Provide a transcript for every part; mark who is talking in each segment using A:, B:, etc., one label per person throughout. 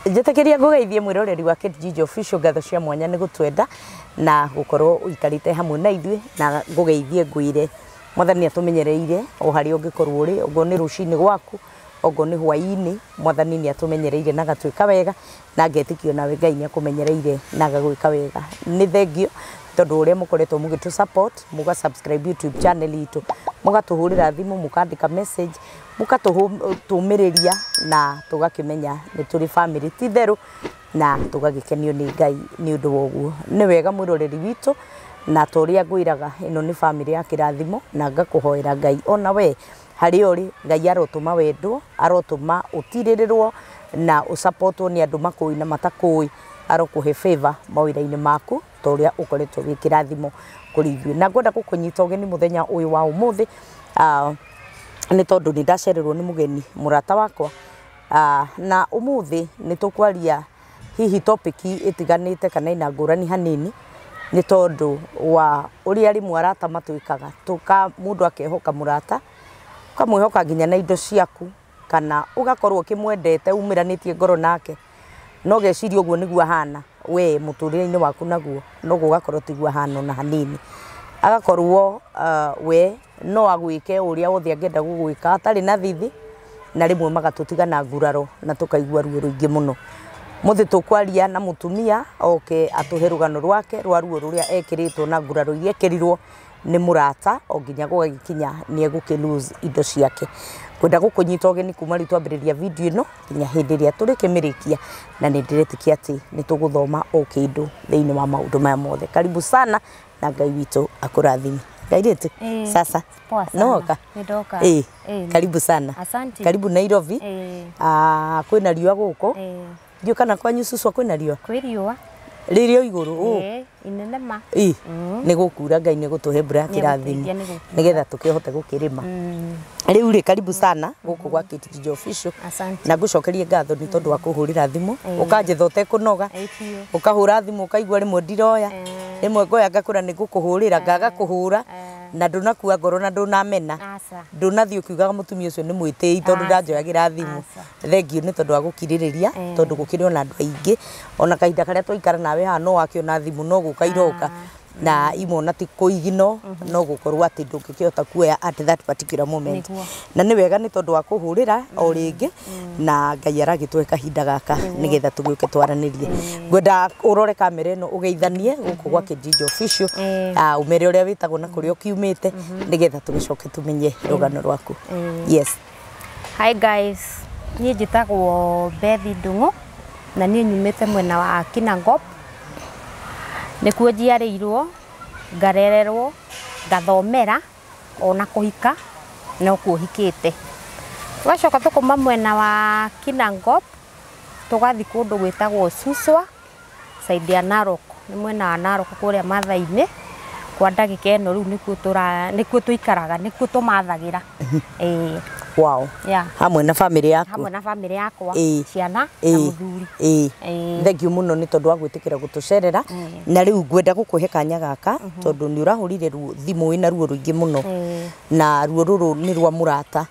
A: Njĩtĩkĩria ngũgeithie mwĩroreri wa Kate Official ngatho cia mwanya nĩ gũtwenda na gũkorwo ũikarĩte hamwe na ithuĩ na ngũgeithie ngwĩre Mwathani atũmenyereire o harĩa ũngĩkorwo ũrĩ, ogo nĩ rũcinĩ gwaku, ogo nĩ hwaĩ-inĩ, Mwathani nĩ atũmenyereire na gatwĩka wega, na ngetĩkio nawe Ngai nĩ akũmenyereire na gagwĩka wega. Nĩ thengio tondũ ũrĩa mũkoretwo mũgĩtũ support, mũga subscribe YouTube channel itũ, mũgatũhũrĩra thimũ, mũkandĩka message, mũgatũmĩrĩria na tũgakĩmenya nĩ tũrĩ family ti therũ na tũgagĩkenio nĩ Ngai nĩ ũndũ wa ũguo. Nĩ wega mwĩroreri witũ na tũrĩa ngwĩraga ĩno nĩ family ya kĩrathimo na ngakũhoera Ngai ona we harĩa ũrĩ Ngai arotũma wendwo, arotũma ũtirĩrĩrwo na ũsupportwo nĩ andũ makũĩ na matakũĩ, arokũhe favor mawĩra-inĩ maku torĩa ũkoretwo wĩ kĩrathimo kũrĩ ithuĩ. Na ngwenda gũkũnyita ũgeni mũthenya ũyũ wa ũmũthĩ nĩ tondũ nĩ ndacererwo nĩ mũgeni mũrata wakwa, na ũmũthĩ nĩ tũkwaria hihi topic ĩtiganĩte kana ina ngũrani hanini, nĩ tondũ wa ũrĩa rĩmwe arata matwĩkaga, mũndũ akehoka mũrata, ũkamwĩhoka nginya na indo ciaku, kana ũgakorwo ũkĩmwendete umĩranĩtie ngoro nake, no geciria ũguo nĩguo ahana we mũtũrĩre-inĩ waku naguo, no gũgakorwo tiguo ahana ona hanini. Agakorwo we no agwĩke ũrĩa wothe angĩenda gũgwĩka atarĩ na thithi, na rĩmwe magatũtiga na nguraro na tũkaigua ruo rũingĩ mũno. Mũthĩ tũkwaria na mũtumia oke atũhe rũgano rwake rwa ruo rũrĩa ekĩrĩtwo na nguraro iria ekĩrirwo nĩ mũrata o nginya gũgagĩkinya nĩ egũkĩ-lose indo ciake. Ngwenda gũkũnyita ũgeni kuma rĩu twambĩrĩria video ĩno nginya hĩndĩ ĩrĩa tũrĩkĩmĩrĩkia, na nĩ ndĩretĩkia atĩ nĩ tũgũthoma o kĩndũ thĩinĩ wa maũndũ maya mothe. Karibu sana na Ngai witũ akũrathime. Ngairĩtu sasa noka
B: Nidoka.
A: Karibu sana.
B: Asante.
A: Karibu Nairobi. Kwĩna riũa gũkũ. Ndiũ kana kwanyu Suswa kwĩna riũa?
B: Kwĩ riũa.
A: Rĩrĩ o igũrũ.
B: Inene ma.
A: Nĩ gũkura Ngai nĩ gũtũhe mbura ya kĩrathimo nĩgetha tũkĩhote gũkĩrĩma. Rĩu rĩ karibu sana gũkũ gwa Kate Official.
B: Asante.
A: Na ngũcokerie ngatho nĩ tondũ wa kũhũrĩra thimũ, ũkanjetha ũtekũnoga, ũkahũra thimũ ũkaigua rĩmwe ndiroya, rĩmwe ngoya ngakũra nĩ ngũkũhũrĩra ngaga kũhũra na ndũnakua ngoro na ndũnamena, ndũnathiĩ ũkiugaga mũtumia ũcio nĩ mwĩtĩi tondũ ndanjoyagĩra thimũ. Thengio nĩ tondũ wa gũkirĩrĩria, tondũ gũkĩrĩ ona andũ aingĩ ona kahinda karĩa twaikara nawe haha no wakĩona thimũ no gũka iroka na imona ti kũigino, no gũkorwo atĩ ndũngĩkĩhota kuoya at that particular moment. Na nĩ wega nĩ tondũ wa kũhũrĩra o rĩngĩ na Ngai aragĩtũhe kahinda gaka nĩgetha tũgĩũke twaranĩrie. Ngwenda ũrore kamera ĩno ũgeithanie gũkũ gwa Kate Official, umere ũrĩa wĩtagwo na kũrĩa ũkiumĩte nĩgetha tũgĩcoke tũmenye rũgano rwaku. Yes.
B: Hi guys, niĩ njĩtagwo Bethi Ndung'u na niĩ nyumĩte mwena wa Kinangop. Nĩkuo njiarĩirwo, ngarererwo, ngathomera ona kũhika no kuo hikĩte. Tũgacoka tũkauma mwena wa Kinangop tũgathiĩ kũndũ gwĩtagwo Suswa side ya Narok, nĩ mwena wa Narok kũrĩa Maathai-inĩ. Kwa ndagĩka ĩno rĩu nĩkuo tũikaraga, nĩkuo tũmathagĩra.
A: Wow. Hamwe na family yaku.
B: Hamwe na family yakwa, ciana na mũthuri.
A: Thengiũ mũno nĩ tondũ wa gwĩtĩkĩra gũtũcerera. Na rĩu ngwenda gũkũhe kanya gaka tondũ nĩ ũrahũrire thimũ wĩna ruo rũingĩ mũno, na ruo rũrũ nĩ rwa mũrata.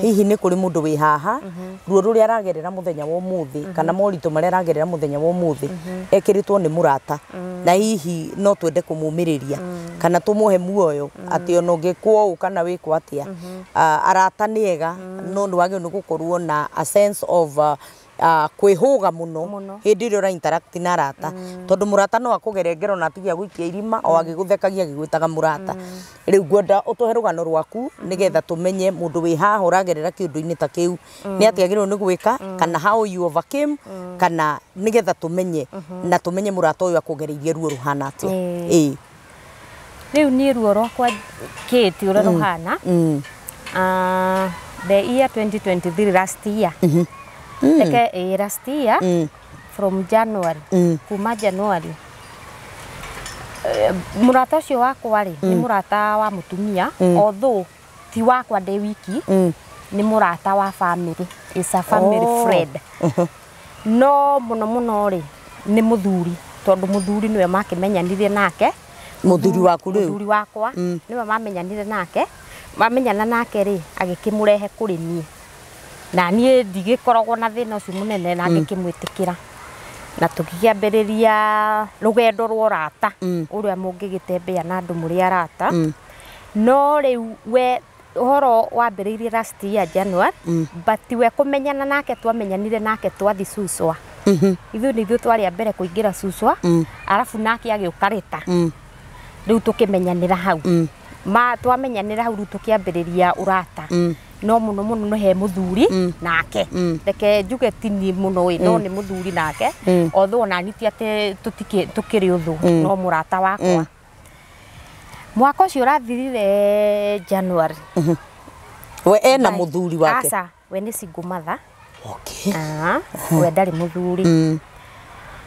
A: Hihi nĩ kũrĩ mũndũ wĩ haha ruo rũrĩa aragerera mũthenya wa ũmũthĩ kana moritũ marĩa aragerera mũthenya wa ũmũthĩ ekĩrĩtwo nĩ mũrata, na hihi no twende kũmũmĩrĩria kana tũmũhe muoyo atĩ ona ũngĩkwo ũũ kana wĩkwo atĩa, arata nĩ ega, no nĩ wagĩrĩirwo nĩ gũkorwo na a sense of kwĩhũga mũno hĩndĩ ĩrĩa ũra interact na arata, tondũ mũrata no akũgere ngero na atige gũikia irima o agĩgũthekagia agĩgwĩtaga mũrata. Rĩu ngwenda ũtũhe rũgano rwaku nĩgetha tũmenye mũndũ wĩ haha ũragerera kĩũndũ-inĩ ta kĩu nĩ atĩa agĩrĩirwo nĩ gwĩka, kana how you overcame, kana nĩgetha tũmenye na tũmenye mũrata ũyũ akũgereirie ruo rũhana atĩa.
B: Rĩu niĩ ruo rwakwa Kate ũrĩa rũhana, the year 2023 last year. Last year from January, kuma January. Mũrata ũcio wakwa rĩ nĩ mũrata wa mũtumia, although ti wakwa ndĩ wiki, nĩ mũrata wa family, is a family friend. No mũno rĩ nĩ mũthuri, tondũ mũthuri nĩwe makĩmenyanire nake.
A: Mũthuri waku rĩu?
B: Mũthuri wakwa nĩwe mamenyanire nake, mamenyana nake rĩ agĩkĩmũrehe kũrĩ niĩ. na niĩ ndigĩkoragwo na thĩna ũcio mũnene na ngĩkĩmwĩtĩkĩra na tũkĩambĩrĩria rũgendo rwa ũrata ũrĩa mũngĩgĩtembea na andũ mũrĩ arata no rĩu we ũhoro wambĩrĩirie last year January but we kũmenyana nake twamenyanire nake twathi Suswa ithuĩ nĩ ithuĩ twarĩ a mbere kũingĩra Suswa arabu nake agĩũka Rita rĩu tũkĩmenyanĩra hau twamenyanĩra hau rĩu tũkĩambĩrĩria ũrata no mũno mũno no he mũthuri nake reke njuge ti niĩ mũno no nĩ mũthuri nake although ona nĩ ti atĩ tũkĩrĩ ũthũ no mũrata wakwa mwaka ũcio ũrathirire January
A: we ena mũthuri wake
B: aca we nĩ single mother
A: okay
B: we ndarĩ mũthuri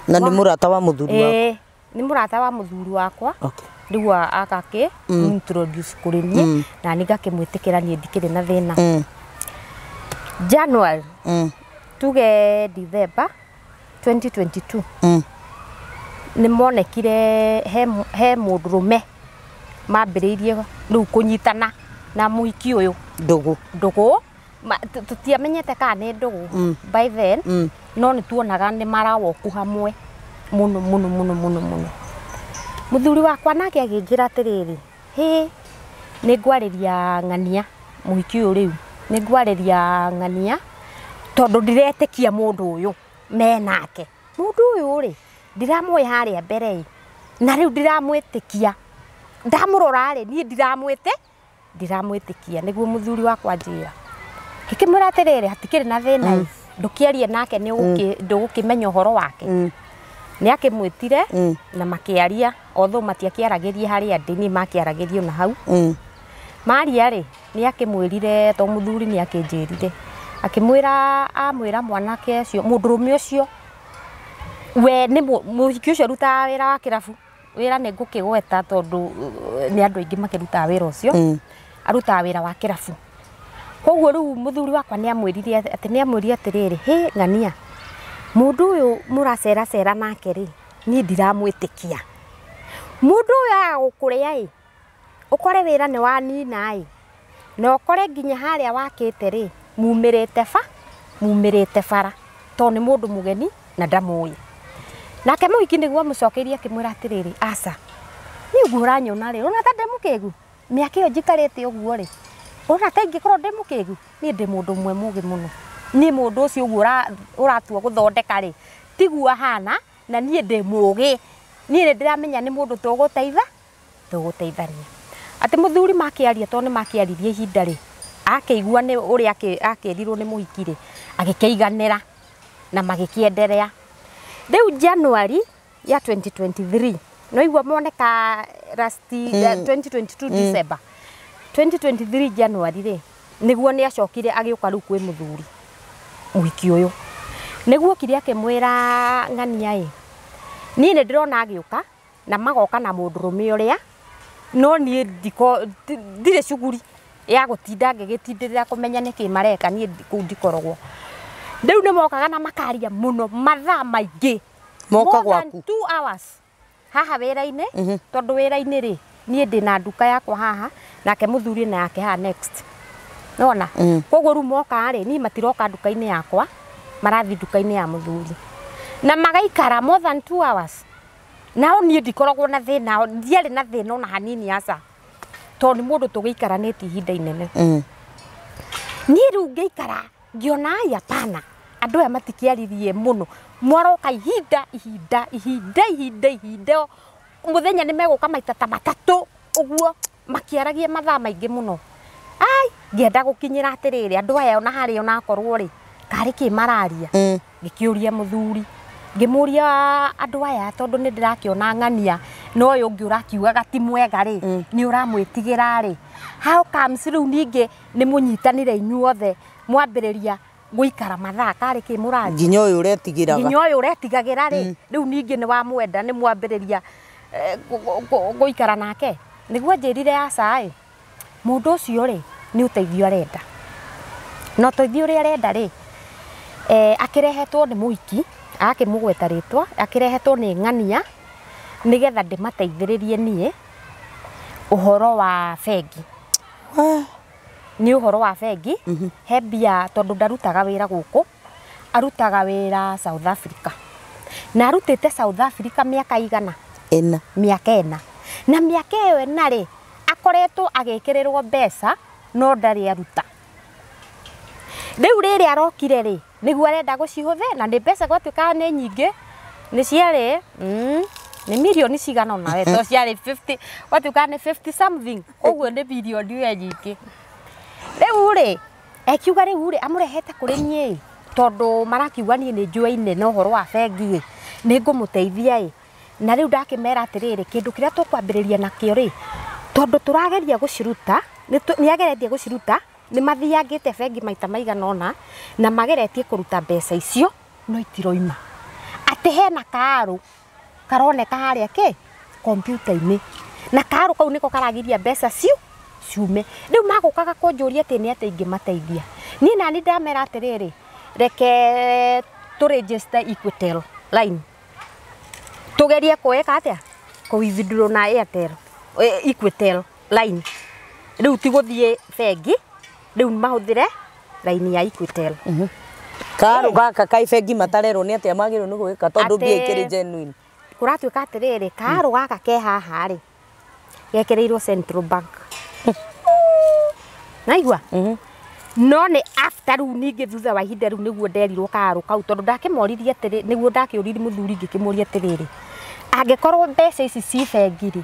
A: na nĩ mũrata wa mũthuri wakwa
B: nĩ mũrata wa mũthuri wakwa
A: okay
B: rĩu agakĩ introduce kũrĩ niĩ na nĩ ngakĩmwĩtĩkĩra niĩ ndikĩrĩ na thĩna January tuge December 2022 nĩ monekire he mũndũrũme mambĩrĩirie rĩu kũnyitana na mũhiki ũyũ ndũgũ tũtiamenyete kana nĩ ndũgũ by then no nĩ tuonaga nĩ marawoku hamwe mũno mũno mũno mũno mũno mũthuri wakwa nake agĩnjĩra atĩrĩrĩ nĩ ngwarĩria ng'ania mũhiki ũyũ rĩu nĩ ngwarĩria ng'ania tondũ ndiretĩkia mũndũ ũyũ menake mũndũ ũyũ rĩ ndiramũĩ harĩa mbere na rĩu ndiramwĩtĩkia ndamũrora rĩ niĩ ndiramwĩtĩkia nĩguo mũthuri wakwa njĩra ngĩkĩmwĩra atĩrĩrĩ hatikĩrĩ na thĩna ndũkĩarie nake ndũgũkĩmenya ũhoro wake nĩ akĩmwĩtire na makĩaria although matiakĩaragĩria harĩa ndĩ nĩ makĩaragĩrio na hau maria rĩ nĩ akĩmwĩrire to mũthuri nĩ akĩnjĩrire amwĩra mwanake ũcio mũndũrũme ũcio we nĩ mũhiki ũcio arutaga wĩra wa kĩrabu wĩra nĩ ngũkĩgweta tondũ nĩ andũ aingĩ makĩrutaga wĩra ũcio arutaga wĩra wa kĩrabu koguo rĩu mũthuri wakwa nĩ amwĩrire atĩrĩrĩ ng'ania mũndũ ũyũ mũraceracera nake rĩ niĩ ndiramwĩtĩkia mũndũ ũyũ agũkũrĩa ũkore wĩra nĩ wanina na ũkore nginya harĩa wakĩte rĩ mumĩrĩte bara to nĩ mũndũ mũgeni na ndamũĩ nake mũhiki nĩguo mũcokeirie akĩmwĩra atĩrĩrĩ aca niĩ ũguo ũranyona rĩ ona ta ndĩ mũkĩgu mĩaka ĩyo njikarĩte ũguo rĩ ona ta ingĩkorwo ndĩ mũkĩgu niĩ ndĩ mũndũ ũmwe mũgĩ mũno niĩ mũndũ ũcio ũguo ũratua gũthondeka rĩ tiguo ahana na niĩ ndĩ mũgĩ niĩ nĩ ndĩramenya nĩ mũndũ tũgũteithania atĩ mũthuri makĩaria to nĩ makĩaririe ihinda rĩ akĩigua nĩ ũrĩa akĩrirwo nĩ mũhiki rĩ agĩkĩiganĩra na magĩkĩenderea rĩu January ya 2023 no igua moneka last 2022 December 2023 January rĩ nĩguo nĩ acokire agĩũka rĩu kwĩ mũthuri mũhiki ũyũ nĩguo kiri akĩmwĩra ng'ania niĩ nĩ ndĩrona agĩũka na magoka na mũndũrũme ũrĩa no niĩ ndirĩ shughuli ya gũtinda ngĩgĩtindĩrĩra kũmenya nĩkĩ mareka niĩ kũu ndikoragwo rĩu nĩ mokaga na makaria mũno mathaa maingĩ
A: moka gwaku
B: 2 hours haha wĩra-inĩ tondũ wĩra-inĩ rĩ niĩ ndĩ na nduka yakwa haha nake mũthuri na yake haha next nona koguo rĩu moka rĩ niĩ matiroka nduka-inĩ yakwa marathi nduka-inĩ ya mũthuri na magaikara more than 2 hours nao niĩ ndikoragwo na thĩna ndiarĩ na thĩna ona hanini aca to nĩ mũndũ tũgĩikaranĩtie ihinda inene niĩ rĩu ngĩikara ngĩona hapana andũ aya matikĩaririe mũno mwaroka ihinda mũthenya nĩ megũka maita ta matatũ ũguo makĩaragia mathaa maingĩ mũno ngĩenda gũkinyĩra atĩrĩrĩ andũ aya ona harĩa ona akorwo rĩ karĩ kĩ mararia ngĩkĩũria mũthuri ngĩmũria andũ aya tondũ nĩ ndĩrakĩona ng'ania no ũyũ ũngĩ ũrakiugaga ti mwega rĩ nĩ ũramwĩtigĩra rĩ how comes rĩu ningĩ nĩ mũnyitanĩre inyuothe mwambĩrĩria gũikara mathaa karĩ kĩ mũraria
A: nginya ũyũ
B: ũretigagĩra rĩ rĩu ningĩ nĩ wamwenda nĩ mwambĩrĩria gũikara nake nĩguo njĩrire aca mũndũ ũcio rĩ nĩ ũteithio arenda no ũteithio ũrĩa arenda rĩ akĩrehetwo nĩ mũhiki akĩmũgweta rĩtwa akĩrehetwo nĩ ng'ania nĩgetha ndĩmateithĩrĩrie niĩ ũhoro wa bengi nĩ ũhoro wa bengi he mbia tondu ndarutaga wĩra gũkũ arutaga wĩra South Africa na arutĩte South Africa mĩaka igana mĩaka 4 na mĩaka ĩyo narĩ akoretwo agĩkĩrĩrwo mbeca no ndarĩ aruta rĩu rĩrĩ arokire rĩ nĩguo arenda gũcihũthĩra na nĩ mbeca gwatuĩka nĩ nyingĩ nĩ ciarĩ nĩ milioni cigana nawe to ciarĩ 50 gwatuĩka nĩ 50 something ũguo nĩ bilioni we nyingĩ rĩu rĩ ekiuga rĩu rĩ amũrehete kũrĩ niĩ tondu marakiuga niĩ nĩ njũaine na ũhoro wa bengi nĩ ngũmũteithia na rĩu ndakĩmera atĩrĩrĩ kĩndũ kĩrĩa tũkwambĩrĩria nakĩo rĩ tondu tũrageria gũciruta nĩ ageretie gũciruta nĩ mathiangĩte bengi maita maigana ũna na mageretie kũruta mbeca icio no itiroima atĩ hena kaarũ karoneka harĩa kompiuta-inĩ na kaarũ kau nĩko karagiria mbeca ciume rĩu magũkaga kũnjũria atĩ nĩ atĩ ingĩmateithia niĩ nani ndamera atĩrĩrĩ reke tũregister Equitel line tugerie kuweka atĩa withdraw na Airtel Equitel line rĩu ti gũthiĩ bengi rĩu mahũthĩre line ya Equitel
A: kaarũ gaka kai bengi matarerwo nĩ atĩa magĩrĩirwo nĩ gwĩka tondu mbia ikĩrĩ genuine
B: kũratuĩka atĩrĩrĩ kaarũ gaka ke haha rĩ gekĩrĩirwo Central Bank naigua no nĩ after rĩu ningĩ thutha wa ihinda rĩu nĩguo nderirwo kaarũ kau tondu ndakĩmoririe atĩrĩ nĩguo ndakĩũririe mũthuri ngĩkĩmũria atĩrĩrĩ angĩkorwo mbeca ici ci bengi rĩ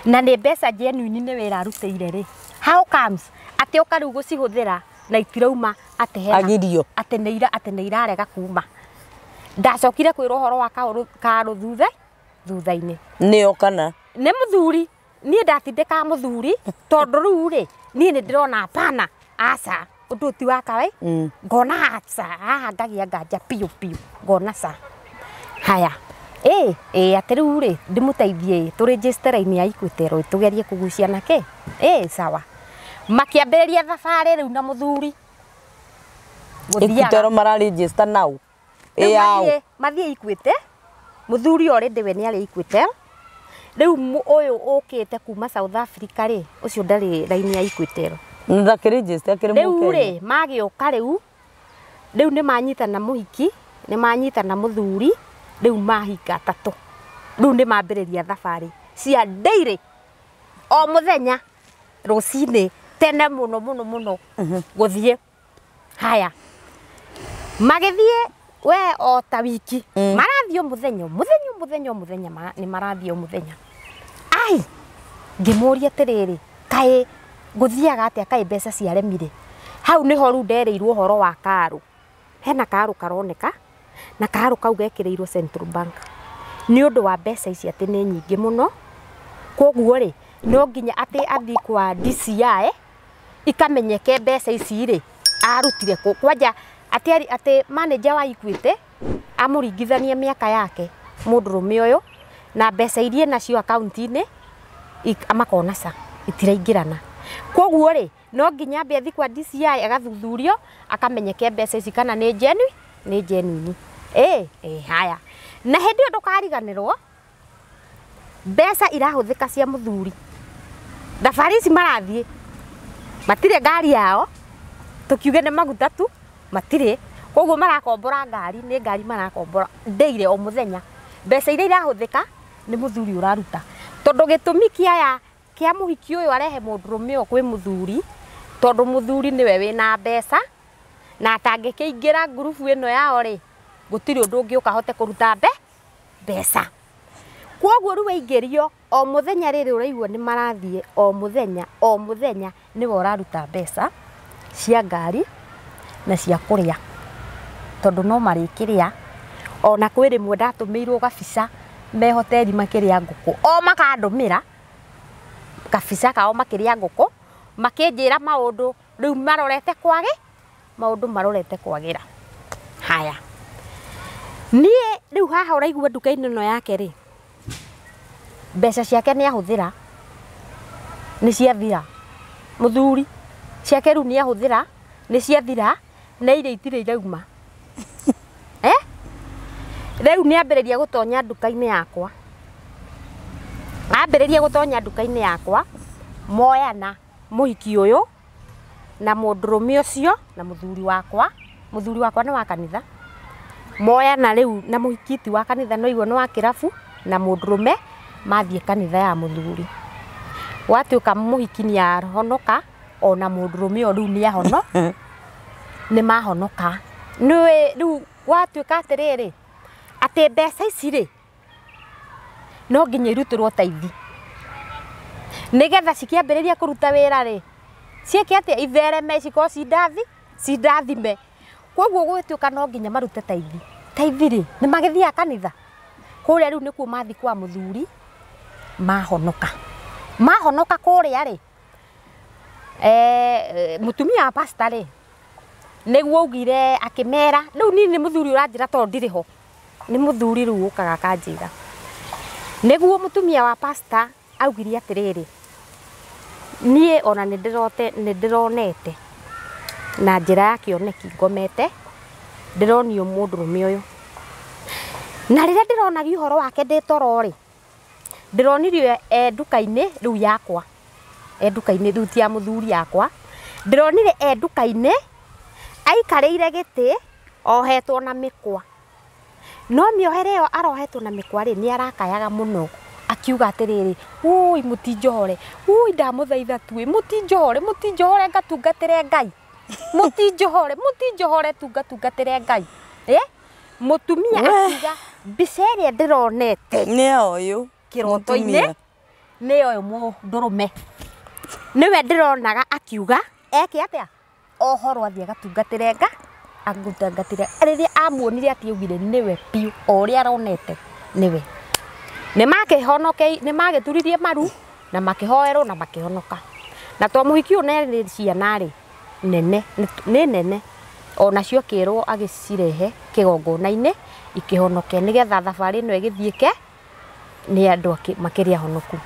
B: na nĩ mbeca genuine nĩ wĩra arutĩire rĩ how comes atĩ ũka rĩu gũcihũthĩra na itirauma atĩ hena
A: agirio
B: atĩ nĩ irarega kuma ndacokire kwĩrwo ũhoro wa kaarũ thutha-inĩ
A: nĩo kana
B: nĩ mũthuri niĩ ndatindĩkaga mũthuri tondu rĩu rĩ niĩ nĩ ndĩrona hapana aca ũndũ ti wa kawaida ngona aca haha ngagĩa nganja piũ ngona ca haya atĩ rĩu rĩ ndĩmũteithie tũregister line ya Equitel tugerie kũgucia nake sawa makĩambĩrĩria thabarĩ rĩu na mũthuri
A: Equitel mararegister now
B: yao mathiĩ Equitel mũthuri already we nĩ arĩ Equitel rĩu ũyũ ũkĩte kuma South Africa rĩ ũcio ndarĩ line ya Equitel
A: ndakĩregister akĩrĩ mũkenya
B: rĩu rĩ magĩũka rĩu nĩ manyitana mũhiki nĩ manyitana mũthuri rĩu mahika atatũ rĩu nĩ mambĩrĩria thabarĩ cia daily o mũthenya rũcinĩ tene mũno gũthiĩ haya magĩthiĩ we o ta wiki marathiĩ mũthenya nĩ marathiĩ mũthenya ai ngĩmũria atĩrĩrĩ kaĩ ngũthiaga atĩa kaĩ mbeca ciaremire hau nĩho rĩu ndereirwo ũhoro wa kaarũ hena kaarũ karoneka na kaarũ kau gekĩrĩirwo Central Bank nĩ ũndũ wa mbeca ici atĩ nĩ nyingĩ mũno koguo rĩ no nginya atĩ athi kwa DCI ikamenyeke mbeca ici rĩ arutire kwanja atĩ manager wa Equity amũringithanie mĩaka yake mũndũrũme ũyũ na mbeca iria nacio akaunti-inĩ amakona ca itiraingĩrana koguo rĩ no nginya ambe athi kwa DCI agathuthurio akamenyeke mbeca ici kana nĩ genuine haya na hĩndĩ ĩyo ndũkariganĩrwo mbeca irahũthĩka cia mũthuri thabarĩ ici marathiĩ matirĩ ngari yao tukiuge nĩ maguta tu matirĩ koguo marakombora ngari nĩ ngari marakombora daily o mũthenya mbeca iria irahũthĩka nĩ mũthuri ũraruta tondu gĩtũmi kĩa mũhiki ũyũ arehe mũndũrũme ũyũ kwĩ mũthuri tondu mũthuri nĩwe wĩna mbeca na atangĩkĩingĩra ngurubu ĩno yao rĩ gũtirĩ ũndũ ũngĩ ũkahote kũruta mbeca koguo rĩu aingĩrio o mũthenya rĩrĩ ũraigua nĩ marathiĩ o mũthenya nĩwe ũraruta mbeca cia ngari na cia kũrĩa tondu no marĩkĩrĩa ona kwĩ rĩmwe ndatũmĩirwo gabica me hoteli makĩrĩa ngũkũ o makandũmĩra gabica kao makĩrĩa ngũkũ makĩnjĩra maũndũ rĩu maũndũ marorete kwagĩra haya niĩ rĩu haha ũraigua nduka-inĩ ĩno yake rĩ mbeca ciake nĩ ahũthĩra nĩ ciathira mũthuri ciake rĩu nĩ ahũthĩra nĩ ciathira na iria itirĩ irauma rĩu nĩ ambĩrĩria gũtonya nduka-inĩ yakwa moyana mũhiki ũyũ na mũndũrũme ũcio na mũthuri wakwa nĩ wa kanitha moya na rĩu na mũhikiti wa kanitha no igwe nĩ wa kĩrabu na mũndũrũme mathiĩ kanitha ya mũthuri watuĩka mũhiki nĩ ahonoka ona mũndũrũme o rĩu nĩ ahono nĩ mahonoka rĩu watuĩka atĩrĩrĩ atĩ mbeca ici rĩ no nginya irutĩrwo taithi nĩgetha cikĩambĩrĩria kũruta wĩra rĩ ciĩke atĩa ithereme cikorwo cindathime koguo gwĩtuĩka no nginya marute taithi rĩ nĩ magĩthiaga kanitha kũrĩa rĩu nĩkuo mathi kwa mũthuri mahonoka kũrĩa rĩ mũtumia wa pastor rĩ nĩguo augire akĩmera rĩu niĩ nĩ mũthuri ũranjĩra tondũ ndirĩ ho nĩ mũthuri rĩu ũkaga akanjĩra nĩguo mũtumia wa pastor augire atĩrĩrĩ niĩ ona nĩ ndĩronete na njĩra ya kĩoneki ngomete ndĩronio mũndũrũme ũyũ na rĩrĩa ndĩronagia ũhoro wake ndĩ toro rĩ ndĩronirio nduka-inĩ rĩu yakwa nduka-inĩ rĩu ti ya mũthuri yakwa ndĩronire nduka-inĩ aikarĩire gĩtĩ ohetwo na mĩkwa no mĩohere ĩyo arohetwo na mĩkwa rĩ nĩ arakayaga mũno akiuga atĩrĩrĩ ui mũtinjohore ui ndamũthaitha tuĩ mũtinjohore ngatungatĩre Ngai mũtinjohore tungatĩre Ngai mũtumia akiuga mbica ĩrĩa ndĩronete
A: nĩ ũyũ
B: kĩroto-inĩ nĩ ũyũ mũndũrũme nĩwe ndĩronaga akiuga eke atĩa ohoro athiĩ agatungatĩre rĩrĩa amuonire atĩ augire nĩwe piũ o ũrĩa aronete nĩwe nĩ magĩturirie maru na makĩhoerwo na makĩhonoka na to mũhiki ũyũ nĩ ciana rĩ nĩ nene onacio kĩrwo agĩcirehe kĩgongona-inĩ ikĩhonoke nĩgetha thabarĩ ĩno ĩgĩthiĩke nĩ andũ makĩria honoku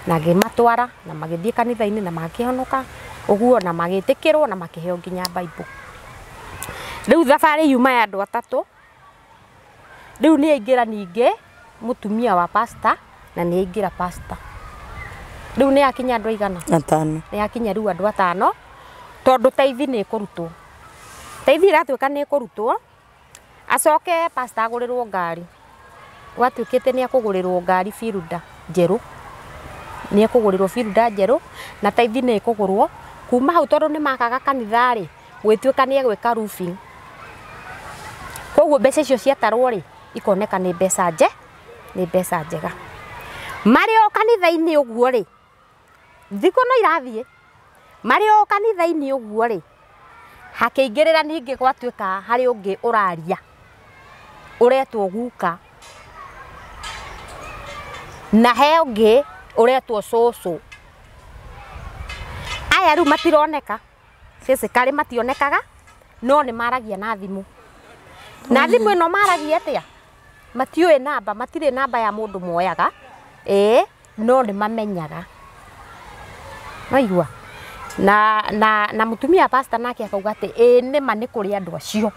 B: na ngĩmatwara na magĩthiĩ kanitha-inĩ na makĩhonoka ũguo na magĩtĩkĩrwo na makĩheo nginya Bible rĩu thabarĩ yuma ya andũ atatũ rĩu nĩ aingĩra ningĩ mũtumia wa pastor na nĩ aingĩra pastor rĩu nĩ yakinya andũ aigana
A: atano
B: nĩ yakinya rĩu andũ atano tondũ taithi nĩ ĩkũrutwo taithi ĩratuĩka nĩ ĩkũrutwo acoke pastor agũrĩrwo ngari gwatuĩkĩte nĩ akũgũrĩrwo ngari fielder njerũ nĩ akũgũrĩrwo fielder njerũ na taithi nĩ ĩkũgũrwo kuma hau tondũ nĩ makaga kanitha rĩ gwĩtuĩka nĩ egwĩka roofing koguo mbeca icio ciatarwo rĩ ikoneka nĩ mbeca njega marĩ o kanitha-inĩ ũguo rĩ thikũ no irathiĩ marĩ o kanitha-inĩ ũguo rĩ hakĩingĩrĩra ningĩ gwatuĩka harĩ ũngĩ ũraria ũretwo guka na he ũngĩ ũretwo cũcũ aya rĩu matironeka physically mationekaga no nĩ maragia na thimũ na thimũ ĩno maragia atĩa matiũĩ namba matirĩ namba ya mũndũ moyaga no nĩ mamenyaga waigua na mũtumia pastor nake akauga atĩ nĩma nĩ kũrĩ andũ acio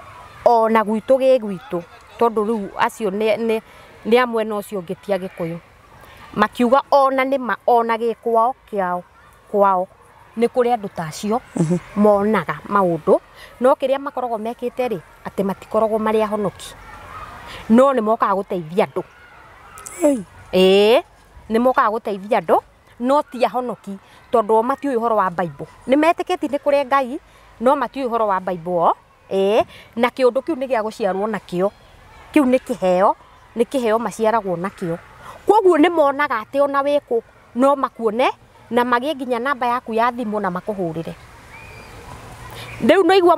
B: ona gwitũ gwitũ tondũ rĩu acio nĩ a mwena ũcio ũngĩ ti Agĩkũyũ makiuga ona nĩma ona gĩkwao kwao nĩ kũrĩ andũ ta acio monaga maũndũ no kĩrĩa makoragwo mekĩte rĩ atĩ matikoragwo marĩ ahonoki no nĩ mokaga gũteithia andũ nĩ mokaga gũteithia andũ no ti ahonoki tondũ matiũĩ ũhoro wa Bible nĩ metĩkĩtie nĩ kũrĩ Ngai no matiũĩ ũhoro wa Bible na kĩũndũ kĩu nĩ gĩa gũciarwo nakĩo kĩu nĩ kĩheo maciaragwo nakĩo koguo nĩ monaga atĩ ona wĩkũ no makuone na magĩe nginya namba yaku ya thimũ na makũhũrĩre rĩu no igua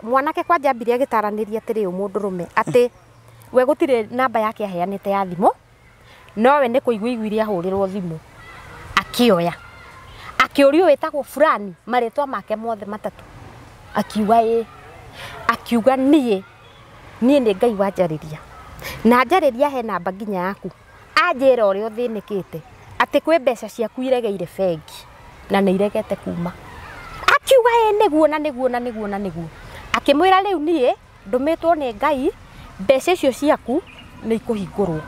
B: mwanake kwanja ambire agĩtaranĩria atĩrĩ mũndũrũme atĩ we gũtirĩ namba yake aheanĩte ya thimũ nowe nĩ kũigua iguire ahũrĩrwo thimũ akĩoya akĩũrio wĩtagwo fulani marĩtwa make mothe matatũ akiuga niĩ nĩ Ngai wanjarĩria na njarĩria he namba nginya yaku anjĩra ũrĩa ũthĩnĩkĩte atĩ kwĩ mbeca ciaku iregeire bengi na nĩ iregete kuma akiuga nĩguo akĩmwĩra rĩu niĩ ndũmĩtwo nĩ Ngai mbeca icio ciaku nĩ ikũhingũrwo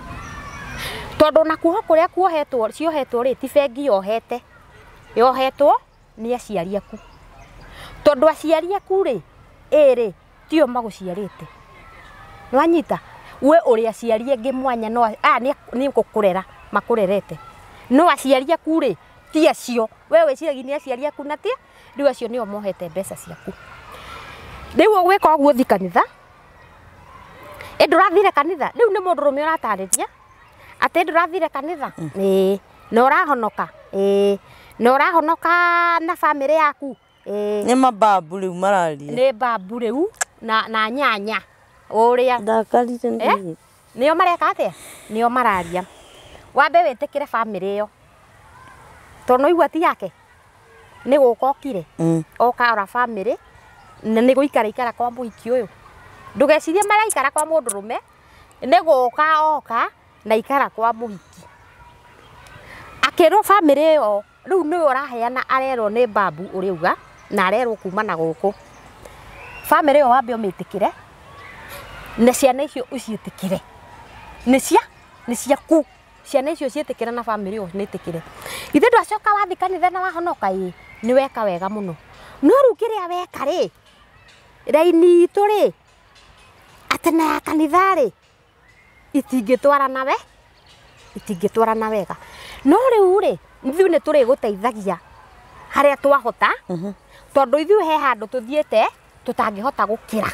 B: tondũ na kuoho kũrĩa ciohetwo rĩ ti bengi yohetwo nĩ aciari aku tondu aciari aku ri iri tio maguciarite nwanyita we uri aciari engi mwanya no ni gukurera makurerete no aciari aku ri ti acio we wiciragia ni aciari aku na ti riu acio nio mohete mbeca ciaku riu gwika guo thi kanitha ndurathire kanitha riu ni mundu rume uratariria ati ndurathire kanitha no urahonoka no urahonoka na family yaku
A: ni mababu riu mararia
B: ni babu riu na nyanya uria
A: ndakarite ndi
B: nio mareka atia nio mararia wambe witikire family yo tono igwa ti yake ni gukokire oka ora family na ni guikara kwa muhiki uyu ndugecirie maraikara kwa mundu rume ni guka oka na ikara kwa muhiki akero family yo riu ni uraheana arero ni babu uriuga na arero kuma na guku family yo wambe umitikire na ciana icio ucietikire ni ciaku ciana icio cietikire na family yo nitikire ithe ndwacoka wathi kanitha na wahonoka ni weka wega muno no riu kiria weka ri raini itu ri atena ya kanitha ri itingitwarana wega no riu ri ithu ni turi guteithagia haria twahota tondu ithu he handu tuthiete tutangihota gukira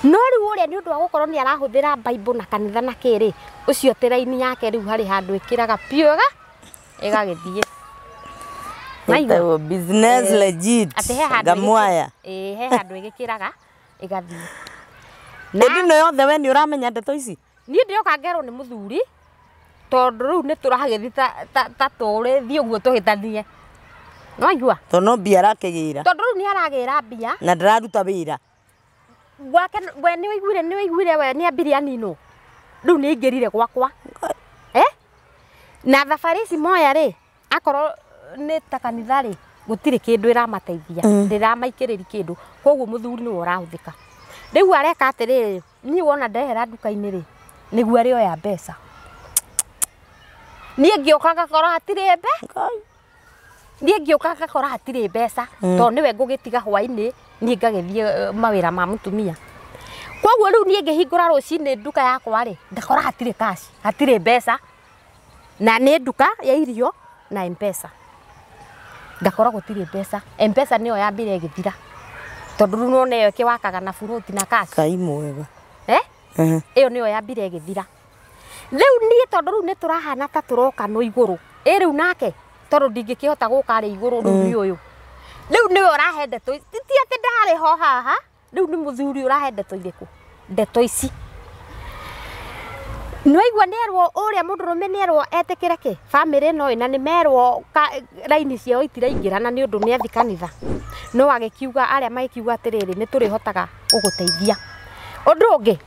B: no riu uria ni undu wa gukorwo ni arahuthira Bible na kanitha na kiri ucio tiraini yake riu hari handu ikiraga piuga igagithie
A: Ito business legit gamwaya
B: he handu igikiraga igathie
A: ndi no yothe we ni uramenya ndeto ici
B: ni ndioka ngerwo ni muthuri tondu riu ni turagithi ta turi thie uguo tuhitanie no igua
A: tono bia arakigira
B: tondu riu ni aragira bia
A: na ndiraruta wira
B: gwake we ni wiguire we ni ambiria nino riu ni ingirire gwakwa na thabari ici moya ri akorwo ni ta kanitha ri gutire kindu iramateithia ndiramaikiririra kindu koguo muthuri ni urahuthika riu areka atiriri ni wona ndehera nduka-ini ri niguo ari oya mbeca ni ngioka ngakora hatire ni ngioka ngakora hatire mbeca to niwe ngugitiga hwaini ni ngagithie mawira ma mutumia koguo riu ni ngihingura rucini nduka yakwa ri ngakora hatire cash hatire mbeca na ni nduka ya irio na M-Pesa ngakora gutire mbeca M-Pesa niyo yambire githira tondu riu no neyo kiwakaga na furuti na cash
A: kai mwega
B: iyo niyo yambire githira riu ni tondu riu ni turahana ta turoka no iguru riu nake tondu ndingikihota guka ri iguru riu uyu riu niwe urahe ndeto ti ati ndari ho haha riu ni muthuri urahe ndeto iriku ndeto ici no igwa nerwo uria mundu rume nerwo etikire ki family no ina ni merwo raini ciao itiraingirana ni undu ni athi kanitha no agikiuga aria magikiuga atiriri ni turihotaga guguteithia undu ungi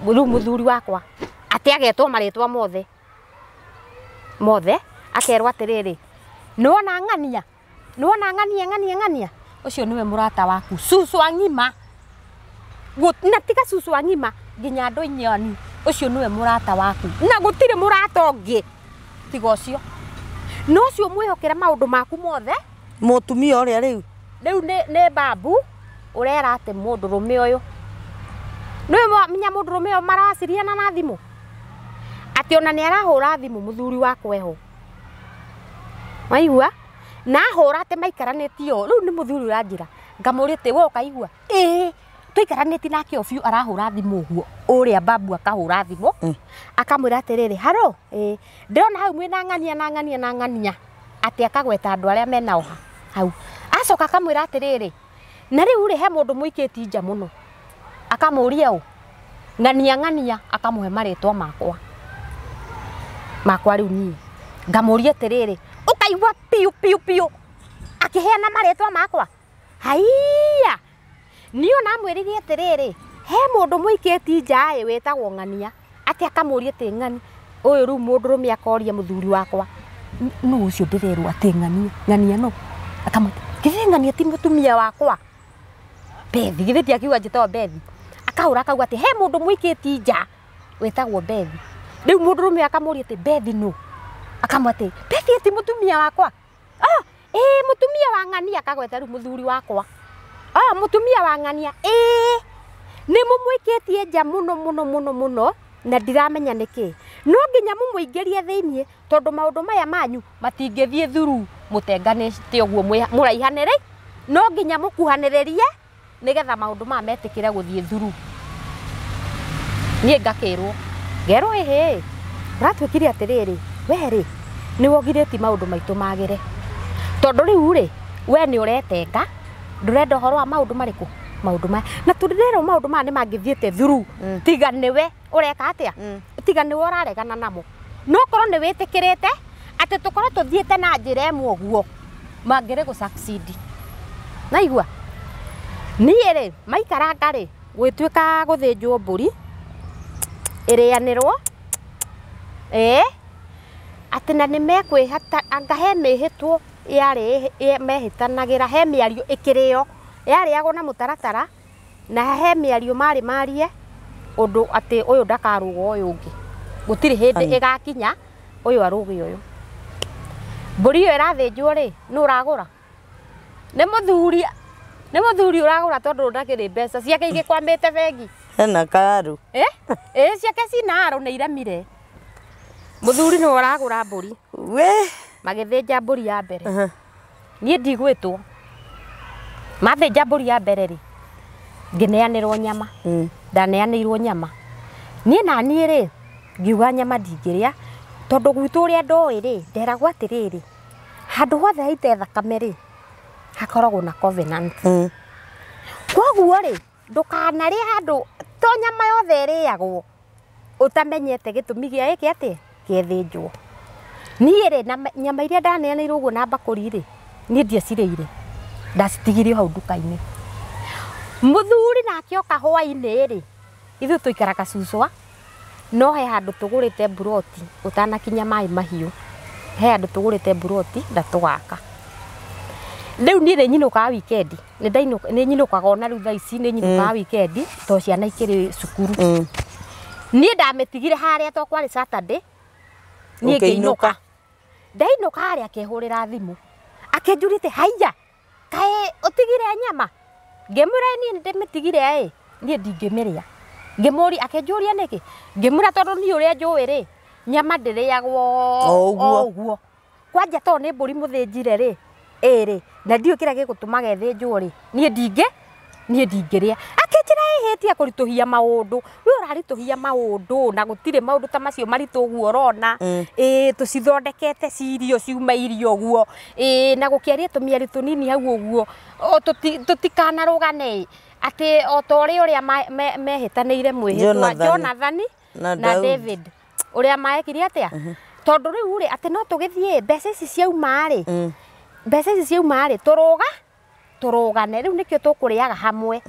B: riu muthuri wakwa ati agetwo maritwa mothe akerwa atiriri niwona ng'ania ucio niwe murata waku susu ang'ima na tiga susu ang'ima nginya andu inyoni ucio niwe murata waku na gutire murata ungi tiga ucio no ucio mwihokere maundu maku mothe
A: mutumia uria riu
B: ni babu urera ati mundu rume uyu niwe minya mundu rume uyu maraciriana na thimu ati ona ni arahura thimu muthuri wakwa eho maigua na hura ati maikaranitio riu ni muthuri uranjira ngamurite we ukaigua tuikaraniti nake obiu arahura thimu uguo uria babu akahura thimu akamwira atiriri haro ndirona hau mwina ng'ania ati akagweta andu aria mena oha hau acoka akamwira atiriri na riu ri he mundu muikiti nja muno akamuria ng'ania akamuhe maritwa makwa riu ni ngamuria atiriri ukaigua piu akiheana maritwa makwa haiya niyo namwiririe atiriri he mundu muikiti nja wetagwo ng'ania ati akamuria ati ng'ani uyu riu mundu rume akoria muthuri wakwa no ucio ndirerwo ati ng'ania no akamwita githii ng'ania ti mutumia wakwa Bethi githii ndiakiuga njitagwo Bethi akahura akauga ati he mundu muikiti nja wetagwo Bethi riu mundu rume akamuria ati Bethi no akamwita Bethi ti mutumia wakwa mutumia wa ng'ania akagweta riu muthuri wakwa mutumia wa ng'ania ni mumwikitie nja muno na ndiramenya niki no nginya mumwingirie thiini tondu maundu maya manyu matingithie thuru mutenganite uguo muraihanire no nginya mukuhaniririe nigetha maundu ma metikire guthie thuru nie ngakirwo ngero ratwikire atiriri weri ni wogireti maundu maitu magire tondu riu ri we ni uretenga ndurenda horo wa maundu mariku maundu ma na turirero maundu ma ni mangithiete thuru tiga niwe ureka atia tiga niwe uraregana namo no korwo ni witikirite ati tukorwo tuthiete na njira imwe uguo mangire gu succeed na igua nie ri maikaranga ri gwituika guthinjwo mburi irianirwo ati na ni mekwihata anga he mihitwo yari mehitanagira he miario ikirio yari yago na mutaratara na he miario marie undu ati uyu ndakarugo uyu ungi gutiri hindi igakinya uyu arugi uyu mburi iyo irathinjwo ri nu uragura ni muthuri uragura tondu ndakiri mbeca ciake igikwamite bengi
A: hena karu
B: ciake cina aru ni iramire muthuri ni uragura mburi
A: we
B: magithinja mburi ya mbere nie ndigwitwo mathinja mburi ya mbere ri ngineanirwo nyama ndaneanirwo nyama nie na nie ri ngiuga nyama ndingiria tondu gwitu uria ndoi ri nderagwo atiriri handu hothe haite thakame ri hakoragwo na covenant koguo ri ndukanarie handu to nyama yothe iriagwo utamenyete gitumi gia iki ati kiethinjwo nie ri nyama iria ndaneanirwo uguo na mbakuri ri nie ndiacirire ndacitigirio hau nduka-ini muthuri nake oka hwaini ri ithu tuikaraga cucwa no he handu tugurite buroti utanakinya mai mahiu he handu tugurite buroti ndatugaka riu nie ri nyinuka weekend ni nyinukaga ona riu thaa ici ni nyinuka weekend to ciana ikiri cukuru nie ndamitigire haria to kwari Saturday nie ngiinuka ndainuka haria akehurira thimu akenjurite haiya kae utigire nyama ngemura ni ndimitigire nie ndingimiria ngimuri akenjuria niki ngimura tondu ni uria njui ri nyama ndiriagwo oguo kwanja to ni mburi muthinjire ri ri na ndio kira gigutuma gethinjwo ri nie ndingiria akenjira ihitia kurituhia maundu we urarituhia maundu na gutire maundu ta macio maritu uguo urona tucithondekete cirio ciuma irio guo na gukiaria tumieri tunini hau uguo tutikanarugane ati otori uria mehitaniire mwihitwa Jonathan na David uria maekire atia tondu riu ri ati no tugithie mbeca ici ciauma ri mbeca ici ciauma ri turugane riu nikio tukuriaga hamwe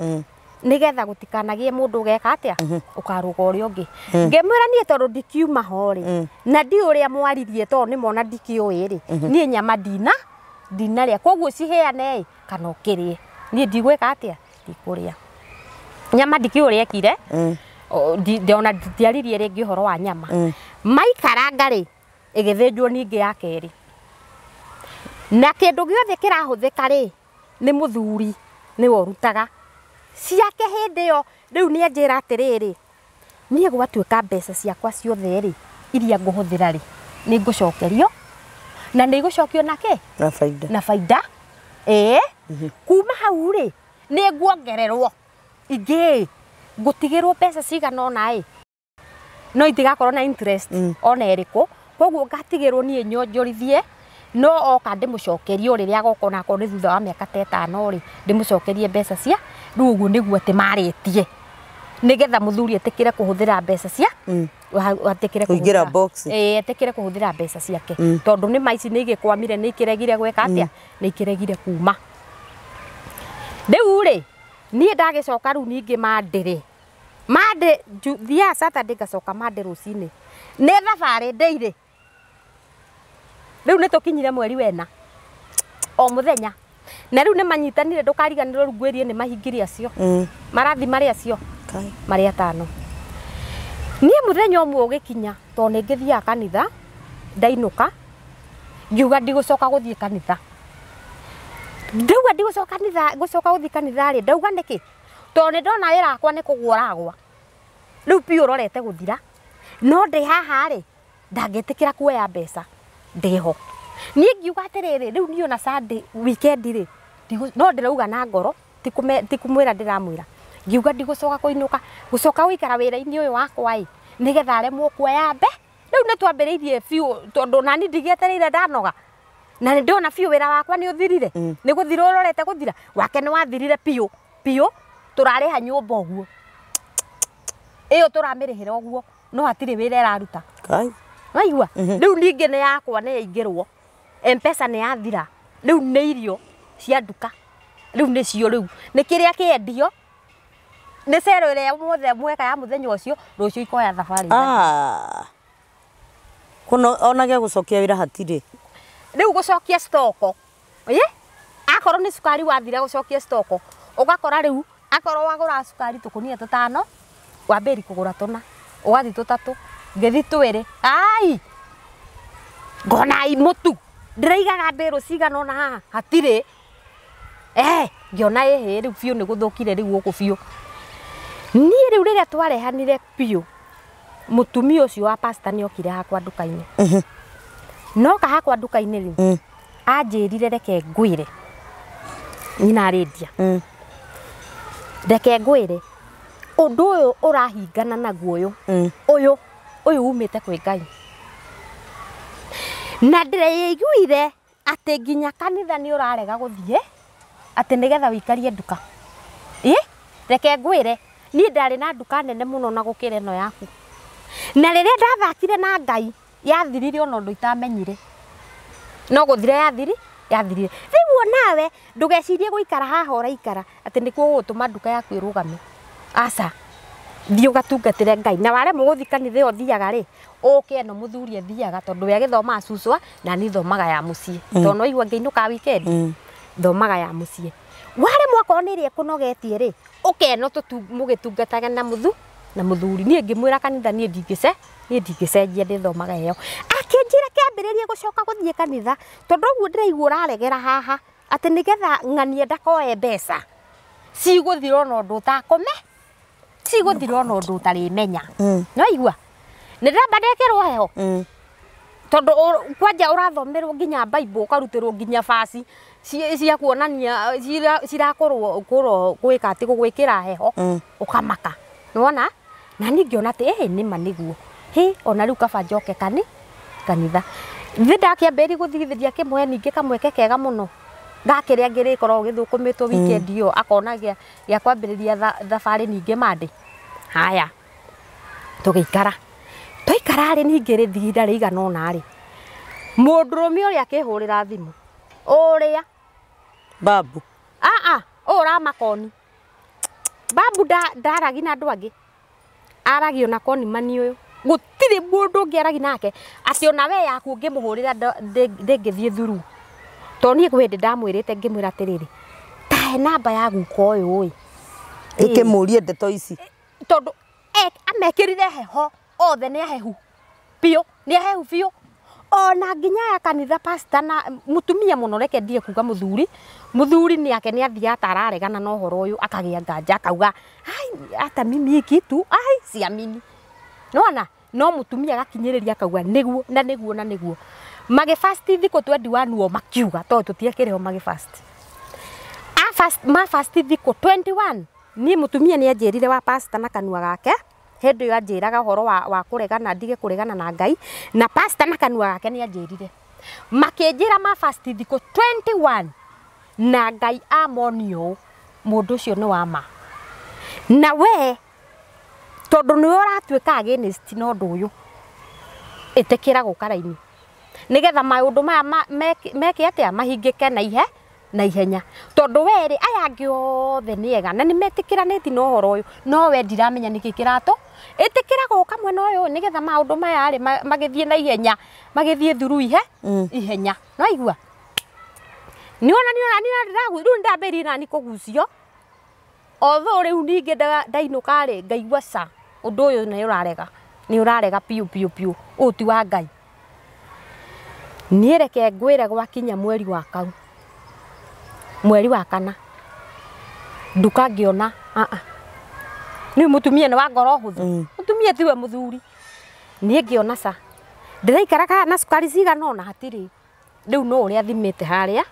B: nigetha gutikanagie mundu geka atia ukaruga uria ungi ngemwira nie tondu ndikiuma ho ri na ndi uria mwaririe tondu ni mona ndikiui ri nie nyama ndinaria koguo ciheane kana ukirie nie ndigweka atia ndikuria nyama ndikiuria ekire ndiona ndiaririe ringi uhoro wa nyama maikaranga ri igithinjwo ningi ya keri na kindu giothe kirahuthika ri ni muthuri ni worutaga ciake hindi yo riu ni anjira atiriri nie gwatuika mbeca ciakwa ciothe ri iria nguhuthira ri ni ngucokerio na ni gucokio nake na faida kuma hau ri ni nguongererwo ingi ngutigirwo mbeca cigana ona no itigakorwo na interest ona iriku koguo ngatigirwo nie nyonjorithie no oka ndimucokerio riria gokona ko ni thutha wa miaka 5 ri ndimucokerie mbeca cia riu uguo niguo ati maritie nigetha muthuri etikire kuhuthira mbeca cia atikire
A: kuingira box
B: etikire kuhuthira mbeca ciake tondu ni maici ni igikwamire ni ikiregire gweka atia ni ikiregire kuma riu ri nie ndagicoka riu ningi mande thia Saturday ngacoka mande rucini ni thabari ndeire riu ni tukinyire mweri wena o muthenya na riu ni manyitanire ndukariganirwo rugwerie ni mahingiri acio marathi mari acio mari 5 nie muthenya omwe ugikinya to ni ngithia kanitha ndainuka ngiuga ndigucoka guthie kanitha ndauga ndigucoka guthi kanitha ri ndauga niki tondu ndona wira wakwa ni kugworagwa riu pi urorete guthira no ndi haha ri ndangetikira kuoya mbeca ndiho nie ngiuga atiriri riu ni ona Sunday weekend ri no ndirauga na ngoro tikumwira ndiramwira ngiuga ndigucoka kuinuka gucoka wikara wira-ini uyu wakwa i nigetha remwo kuoya mbe riu ni twambiriirie biu tondu nani ndigietereire ndanoga na ni ndona biu wira wakwa ni uthirire ni guthira urorete guthira wake ni wathirire piu turariha nyumba uguo iyo turamirihira uguo no hatiri wira iraruta
A: kai
B: waigua riu ningi ni yakwa ni yaingirwo M-Pesa ni yathira riu ni irio cia nduka riu ni cio riu ni kiria kiendio ni cero ire mothe mweka ya muthenya ucio rucio ikoya thabari
A: kuno ona ge gucokia wira hatiri
B: riu gucokia stoko akorwo ni sukari wathira gucokia stoko ugakora riu akorwo wagura sukari tukunia tutano wambiri kugura tuna ugathi tutatu ngithi twiri ai ngona imutu ndiraigaga mbiru cigana ona haha hatiri ngiona riu biu ni guthukire riu guku biu nie riu riria twarehanire biu mutumia ucio wa pastor ni okire hakwa nduka-ini no kahakwa nduka-ini riu anjirire reke ngwire nyina arendia reke ngwire undu uyu urahingana naguo uyu umite kwi Ngai na ndireiguire ati nginya kanitha ni urarega guthie ati nigetha wikarie nduka reke ngwire ni ndari na nduka nene muno na gukira ino yaku na riria ndathakire na Ngai yathirire ona undu itamenyire no guthire yathirire riu nawe ndugecirie guikara haha uraikara ati nikuo gutuma nduka yaku irugame aca thio gatungatire Ngai na ware muguthi kanitha iyo thiaga ri uke no muthuri thiaga tondu we agithoma acucwa na ni thomaga ya mucie tondu igwa ngeinuka weekend thomaga ya mucie ware mwako ni ri kunogetie ri uke no mugitungataga na muthuri nie ngimwira kanitha nie ndingicenjia ndithomaga iyo akinjira kiambiririe gucoka guthie kanitha tondu uguo ndiraigua uraregera haha ati nigetha ng'anie ndakoe mbeca ciguthira ona undu utakome ciguthira ona undu utarimenya no igua ni ndamba ndekirwo heho tondu kwanja urathomerwo nginya Bible ukarutirwo nginya basi cia kuonania cirakorwo gwika ati gugwikira heho ukamaka niwona na ningiona ati ni maniguo ona riu kaba njoke kanitha thi ndakiambiri guthigithiria kimwe ningi kamweke kega muno ngakiria ngirikorwo githukumitwo weekend iyo akona gia kwambiriria thabari ningi mande haya tugikara ri ningi ri thiginda rigana ona ri mundurume uria akihurira thimu uria
A: babu
B: ura makoni babu ndaragi na andu angi aragio na koni mani uyu gutiri mundu ungi aragi nake ati ona we yaku ngimuhurira ndingithie thuru toni gwende ndamwirite ngimwira atiriri tahe namba ya guka uyu
A: ikimurie ndeto ici
B: tondu amekirire heho othe ni ahehu piu ni ahehu biu ona nginya ya kanitha pastor na mutumia muno reke ndie kuga muthuri ni ake ni athia atararegana na uhoro uyu akagia nganja akauga ai ata mimi kitu ai siamini nona no mutumia gakinyiriria akauga niguo mage fast thiko 21 o makiuga to tutiekireo mage fast fast thiko 21 ni mutumia ni anjirire wa pastor na kanua gake hindi yo anjiraga horo wa kuregana ndige kuregana na Ngai na pastor na kanua gake ni anjirire makinjira ma fast thiko 21 na Ngai amonio mundu ucio ni wa ma na we tondu ni uratuika against no ndu uyu itikira gukaraini nigetha maundu maya meke atia mahingike na ihenya tondu weri aya angi othe ni ega na ni metikiraniti no horo uyu no we ndiramenya niki kirato itikira guka mwena uyu nigetha maundu maya ari magithie na ihenya magithie thuru ihenya no igua niona ndiragu riu ndambiri nani kugucio otho riu ningi ndainuka ri ngaigua ca undu uyu ni urarega piu uti wa Ngai ni reke ngwire gwakinya mweri wa kau mweri wa kana nduka ngiona ni mutumia ni wa ngoro huthu mutumia tiwe muthuri ni ngiona sa ndiraikara kana na sukari cigana ona hatiri riu no uria thimite haria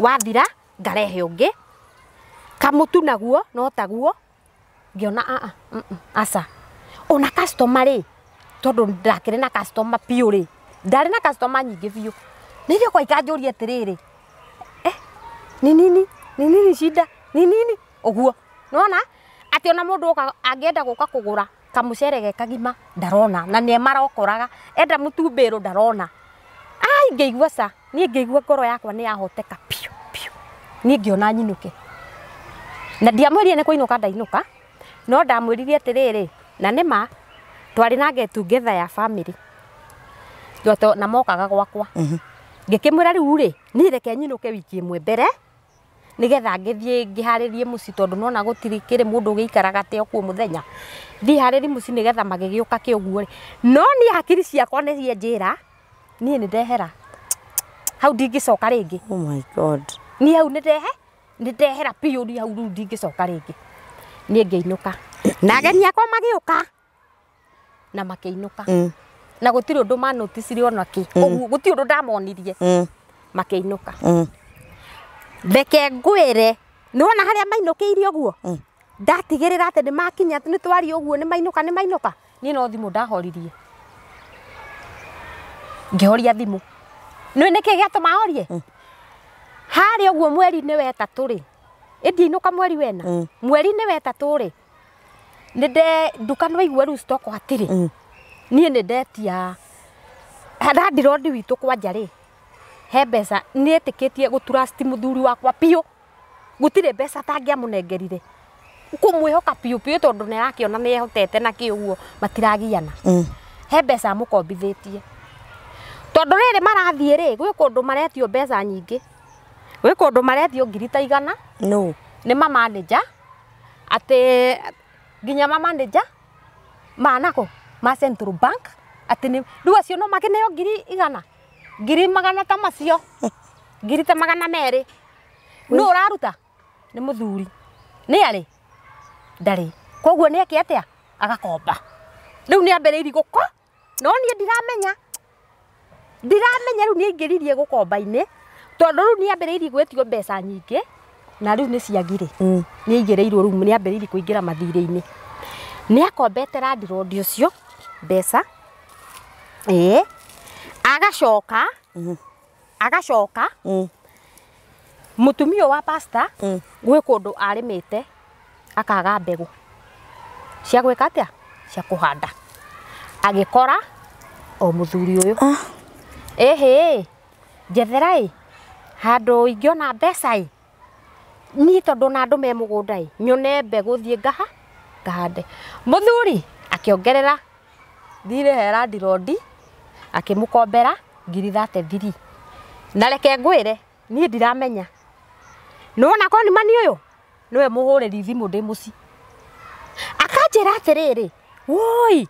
B: wathira ngarehe ungi kamutu naguo no taguo ngiona asa ona customer ri tondu ndakire na customer piu ri ndari na customer nyingi biu nirio kwa ikanjuria atiriri ni nini shida ni nini uguo nona ati ona mundu angienda guka kugura kamucerege kagima ndarona na ne marokoraga enda mutumbiro ndarona ai ngeigua sa ni ngeigua ngoro yakwa ni yahoteka piu ni ngiona nyinuke na ndiamwĩrire nĩ kũinũka ndainuka no ndamwĩrire atĩrĩrĩ na nĩma twarĩ na get together ya family joto na mokaga gwakwa ngĩkĩmwĩra rĩu rĩ niĩ reke nyinuke wiki ĩmwe mbere nigetha ngĩthiĩ ngĩharĩrie mũci tondũ nona gũtirĩ kĩrĩ mũndũ ũgĩikaraga te okuo mũthenya thiĩ harĩrie mũci nigetha magĩgĩũka kĩũguo rĩ no niĩ hakiri ciakwa nĩ cienjĩra niĩ nĩ ndehera hau ndingĩcoka rĩngĩ
A: Oh my God.
B: niĩ hau nĩ ndehera piũ ni hau rĩu ndingĩcoka rĩngĩ niĩ ngĩinũka na ageni akwa magĩũka na makĩinũka na gũtirĩ ũndũ manoticirie ona kĩ ũguo gũtirĩ ũndũ ndamonirie makĩinũka reke ngwĩre nĩwona harĩa mainũkĩire ũguo ndatigĩrĩra atĩ nĩ makinya atĩ nĩ twari ũguo nĩ mainũka niĩ no thimũ ndahoririe ngĩhoria thimũ nĩ nĩkĩ gĩatũma horie harĩa ũguo mweri-inĩ wa ĩtatũ rĩ ĩndiinũka mweri wena mweri-inĩ wa ĩtatũ rĩ nduka nĩ waigua rĩu stock hatirĩ niĩ nĩ ndetia landlord witũ kwanja rĩ he mbeca nĩ ĩtĩkĩtie gũtrust mũthuri wakwa piũ gũtirĩ mbeca tangĩamũnengerire kũmwĩhoka piũ tondũ nĩ arakĩona nĩ ehotete na kĩũguo matiragiana he mbeca amũkombithĩtie tondũ rĩrĩ marathiĩ rĩ gwĩ kũndũ maretio mbeca nyingĩ gwĩ kũndũ maretio ngiri ta 100
A: No.
B: nĩ manager atĩ nginya manager manako ma Central Bank atĩ rĩu acio no makĩneo ngiri 100 ngiri 100 ta macio ngiri ta 200 no ũraruta nĩ mũthuri nĩ arĩ ndarĩ koguo nĩ eke atĩa agakomba rĩu nĩ ambĩrĩirie gũko no niĩ ndiramenya rĩu nĩ aingĩririe gũkomba-inĩ tondũ rĩu nĩ ambĩrĩirie gwĩtio mbeca nyingĩ na rĩu nĩ ciagire nĩ aigĩrĩirwo rĩu nĩ ambĩrĩirie kũingĩra mathirĩ-inĩ nĩ akombete landlord ũcio mbeca agacoka mũtumia wa pastor gwĩ kũndũ arĩmĩte akaga mbegũ cia gwĩka atĩa cia kũhanda agĩkora o mũthuri ũyũ njethera handũ ingĩona mbeca niĩ tondũ na andũ me mũgũnda nyone mbegũ thiĩ ngahande mũthuri akĩongerera thirĩ he landlord akĩmũkombera ngiri 33 na reke ngwĩre niĩ ndiramenya nĩwona konimani ũyũ nĩwe mũhũrĩri thimũ ndĩ mũci akanjĩra atĩrĩrĩ woi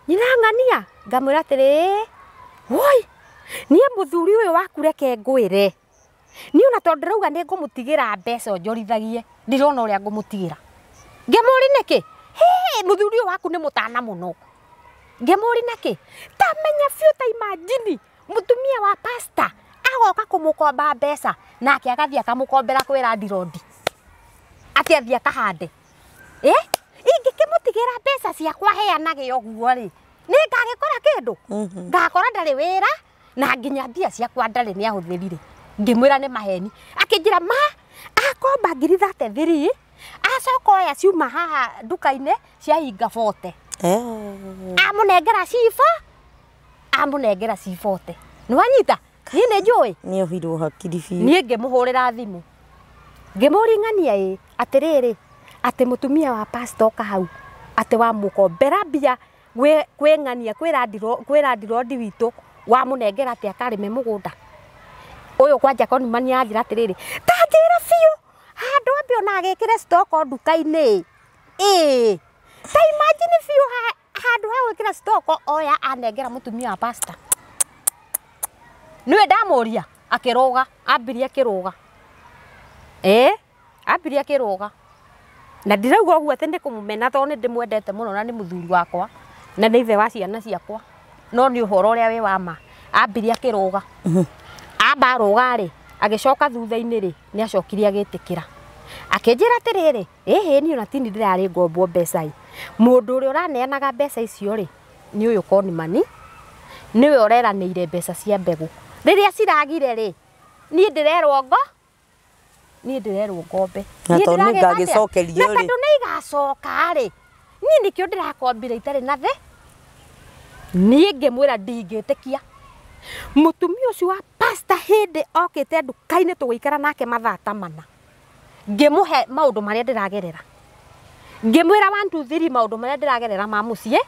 B: nyinang'ania ngamwĩra atĩrĩ woi niĩ mũthuri ũyũ waku reke ngwĩre niĩ ona tondũ ndĩrauga nĩ ngũmũtigĩra mbeca onjorithagie ndirona ũrĩa ngũmũtigĩra ngĩmũri nĩkĩ mũthuri ũyũ waku nĩ mũtana mũno ngĩmũri nĩkĩ tamenya biũ ta imagine mũtumia wa pastor agoka kũmũkomba mbeca nake agathiĩ akamũkombera kwĩ landlord atĩ athiĩ akahande ingĩkĩmũtigĩra mbeca ciakwa heanage ũguo rĩ nĩ ngagĩkora kĩndũ ngakora ndarĩ wĩra na nginya mbia ciakwa ndarĩ nĩ ahũthĩrire ngĩmwĩra nĩ maheni akĩnjĩra akomba ngiri 33 acoka oya ciuma haha nduka-inĩ ciahinga 40 amũnengera cibote nĩwanyita niĩ nĩ njũĩ
A: Nĩ ohirwo hakiri biũ.
B: niĩ ngĩmũhũrĩra thimũ ngĩmũring'ania atĩrĩrĩ atĩ mũtumia wa pastor oka hau atĩ wamũkombera mbia kwĩng'ania kwĩ landlord witũ wamũnengera atĩ akarĩme mũgũnda ũyũ kwanja konimania anjĩra atĩrĩrĩ tanjĩra biũ handũ ambe ona agĩkĩre stock nduka-inĩ ta imagine biũ handũ ha gwĩkĩra stock oya anengera mũtumia wa pastor niwe ndamũria akĩrũga ambirie akĩrũga ambirie akiruga na ndirauga uguo ati ndikumumena to ni ndimwendete muno na ni muthuri wakwa na ni ithe wa ciana ciakwa no ni uhoro uria wi wa ma ambirie akiruga amba aruga ri agicoka thutha-ini ri ni acokire agitikira akinjira atiriri ni ona tini ndirari ngombo mbeca mundu uria uraneanaga mbeca icio ri ni uyu Conman niwe ureranĩire mbeca cia mbegu riria ciragire ri ni ndirerwo ngombe
A: na to ni ngagicokerio ri
B: na tondu ni igacoka ri ni nikio ndirakombire itari na the ni ngimwira ndingitikia mutumia ucio wa pastor hindi okite nduka-ini tugikara nake mathaa ta mana ngimuhe maundu maria ndiragerera ngimwira 1 2 3 maundu maria ndiragerera ma mucii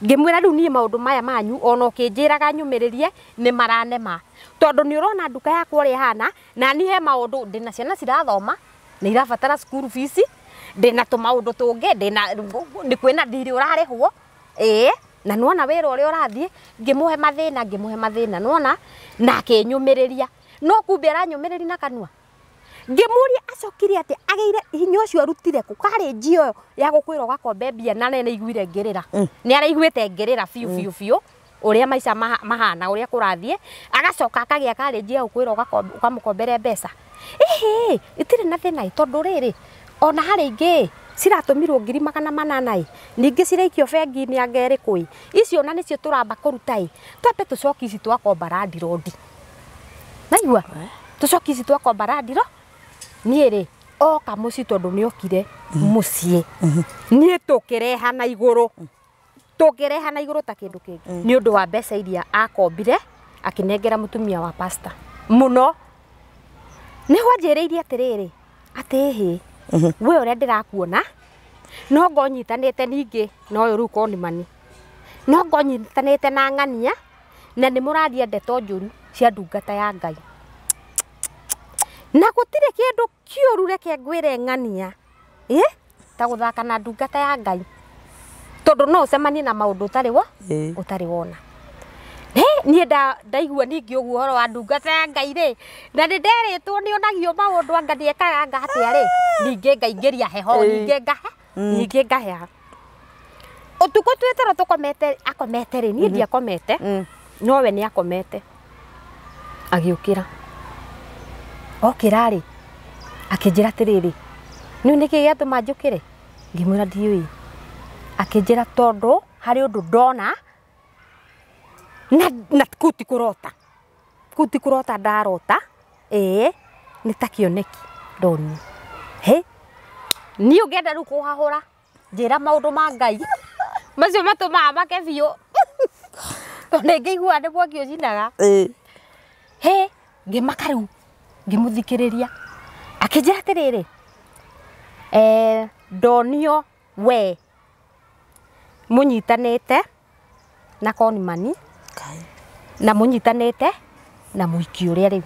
B: ngimwira riu nie maundu maya manyu ona ukinjiraga nyumiririe ni maranema tondu ni urona nduka yakwa uri hana na ni he maundu ndina ciana cirathoma ni irabatara school fees ndina tumaundu tungi ndina ni kwina ndiri urarihwo na nuona wira uria urathie ngimuhe mathina nuona na akinyumiriria no kumbe aranyumiriria na kanua ngimuria acokire ati ageire hinya ucio arutire ku kari njio ya gukwira gakombe mbia na nene igwire ngirira ni araiguite ngirira fiu uria maica mahana uria kurathie agacoka akagia kari njio gukwira ukamukombere mbeca itire na thina tondu riri ona hari ingi ciratumirwo 800 ningi ciraikio bengi-ini ya ngeri kwi icio na nicio turamba kuruta twambe tucoki ici twakomba randirodi naigua tucoki ici twakomba randiro nie ri oka muci tondu ni okire mucie nie tukirehana iguru ta kindu kingi ni undu wa mbeca iria akombire akinengera mutumia wa pastor muno ni wanjiriirie atiriri ati we uria ndirakuona no ngonyitanite ningi no uyu riu Conman no ngonyitanite na ng'ania na ni murathia ndeto njuru cia ndungata ya Ngai na gutire kindu kiuru reke ngwire ng'ania ta guthaka na ndungata ya Ngai tondu no ucemanie na maundu utari wona nie ndaigua ningi uguo horo wa ndungata ya Ngai ri na ni nderitwo ni onagio maundu anga ndiekaga atia ri ningi ngaingiria heho ningi ngaheha utuko twetero akomete ri nie ndiakomete no we ni akomete agiukira okira ri akinjira atiriri ni niki giatuma njukire ngimwira ndiui akinjira tondu hari undu ndona na kuti kurota ndarota ni takioneki ndoni ni ungenda riu kuhahura njira maundu ma Ngai macio matumaga make biu tondu ngĩigua nĩ mwaki ũcinaga ngĩmaka riu ngĩmũthikĩrĩria akĩnjĩra atĩrĩrĩ ndonio we mũnyitanĩte na Conman na mũnyitanĩte na mũiki ũrĩa rĩu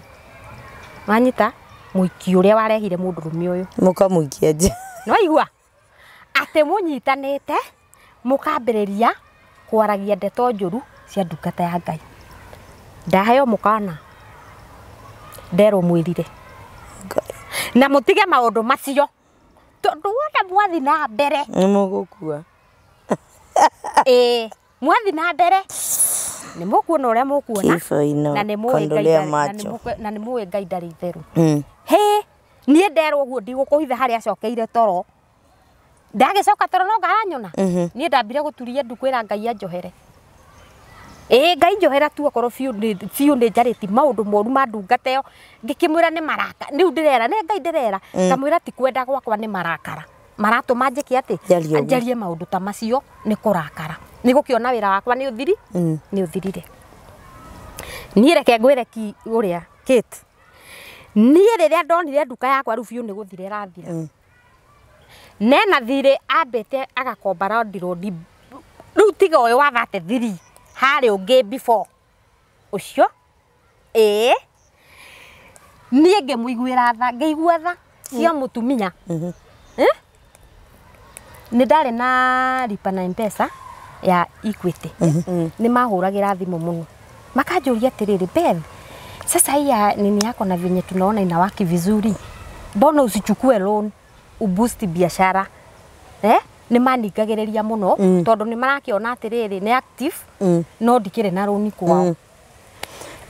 B: wanyita mũiki ũrĩa warehire mũndũrũme ũyũ
A: mũkamũikia nja
B: no igua atĩ mũnyitanĩte mũkambĩrĩria kwaragia ndeto njũru cia ndungata ya Ngai ndaheo mũkana nderwo mwĩrire na mũtige maũndũ macio tondu wona mwathi na mbere
A: nĩ mũgũkua
B: mwathi na mbere nĩ mũkuona ũrĩa mũkuona na nĩ mũĩ Ngai ndarĩ itheru niĩ nderwo ũguo ndigũkũhitha harĩa acokeire toro ndagĩcoka toro no ngaranyona niĩ ndambire gũturia ndu kwĩra Ngai anjohere Ngai njohera tu okorwo biũ nĩ njarĩti maũndũ moru ma ndungata ĩyo ngĩkĩmwĩra nĩ maraka rĩu ndĩrera nĩ Ngai ndĩrera ngamwĩra ti kwenda gwakwa nĩ marakara maratũma njĩke atĩ anjarie maũndũ ta macio nĩ kũrakara nĩ gũkĩona wĩra wakwa nĩ ũthirire niĩ reke ngwĩre ũrĩa Kate niĩ rĩrĩa ndonire nduka yakwa rĩu biũ nĩ gũthira ĩrathira nena thirĩ ambĩte agakomba randirodi rĩu tiga ũyũ wa 33 harĩ ũngĩ before ũcio niĩ ngĩmũiguĩra tha ngĩigua tha cia mũtumia nĩ ndarĩ na lipa na M-Pesa ya Equity nĩ mahũragĩra thimũ mũno makanjũria atĩrĩrĩ Beth sasa hii nini yako na venye tunaona inawaki vizuri mbona usichukue loan uboost biashara nĩ maningagĩrĩria mũno tondũ nĩ marakiona atĩrĩrĩ nĩ active no ndikĩrĩ na loan kwao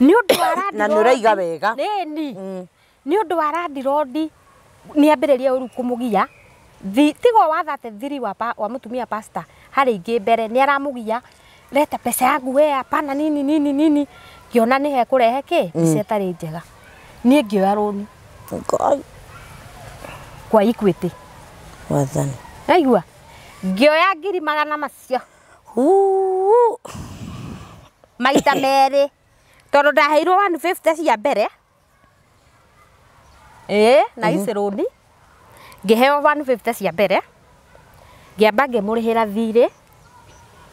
B: nĩ ũndũ wa landlord
A: na nĩ ũraiga wega
B: nĩ ũndũ wa landlord nĩ ambĩrĩria ũru kũmũgia tigo wa 33 wa mũtumia pastor harĩ ingĩ mbere nĩ aramũgia leta pesa yangu we hapana nini kiona nĩ he kũrehe kĩ mbica ĩtarĩ njega niĩ ngĩoya loan kwa Equity
A: wathani
B: aigua ngĩoya ngiri 100 macio maita merĩ tondũ ndaheirwo 150 cia mbere na ici loan ngĩheo 150 cia mbere ngĩamba ngĩmũrĩhĩra thirĩ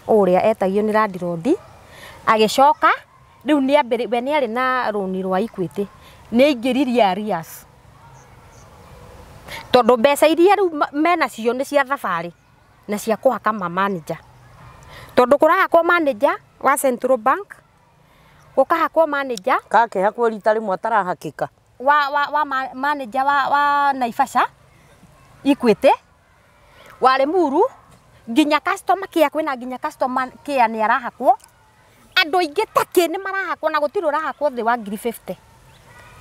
B: ũrĩa etagio nĩ landlord agĩcoka rĩu we nĩ arĩ na loan rwa Equity nĩ aingĩririe arrears tondũ mbeca iria rĩu menacio nĩ cia thabarĩ na cia kũhaka manager tondũ kũrahakwo manager wa Central Bank gũkahakwo manager
A: kakĩhakwo rita rĩmwe atarahakĩka
B: wa manager wa Naivasha Equity wa Limuru nginya customer care kwĩna nginya customer care nĩ arahakwo andũ aingĩ takĩ nĩ marahakwo na gũtirĩ ũrahakwo thĩ wa 50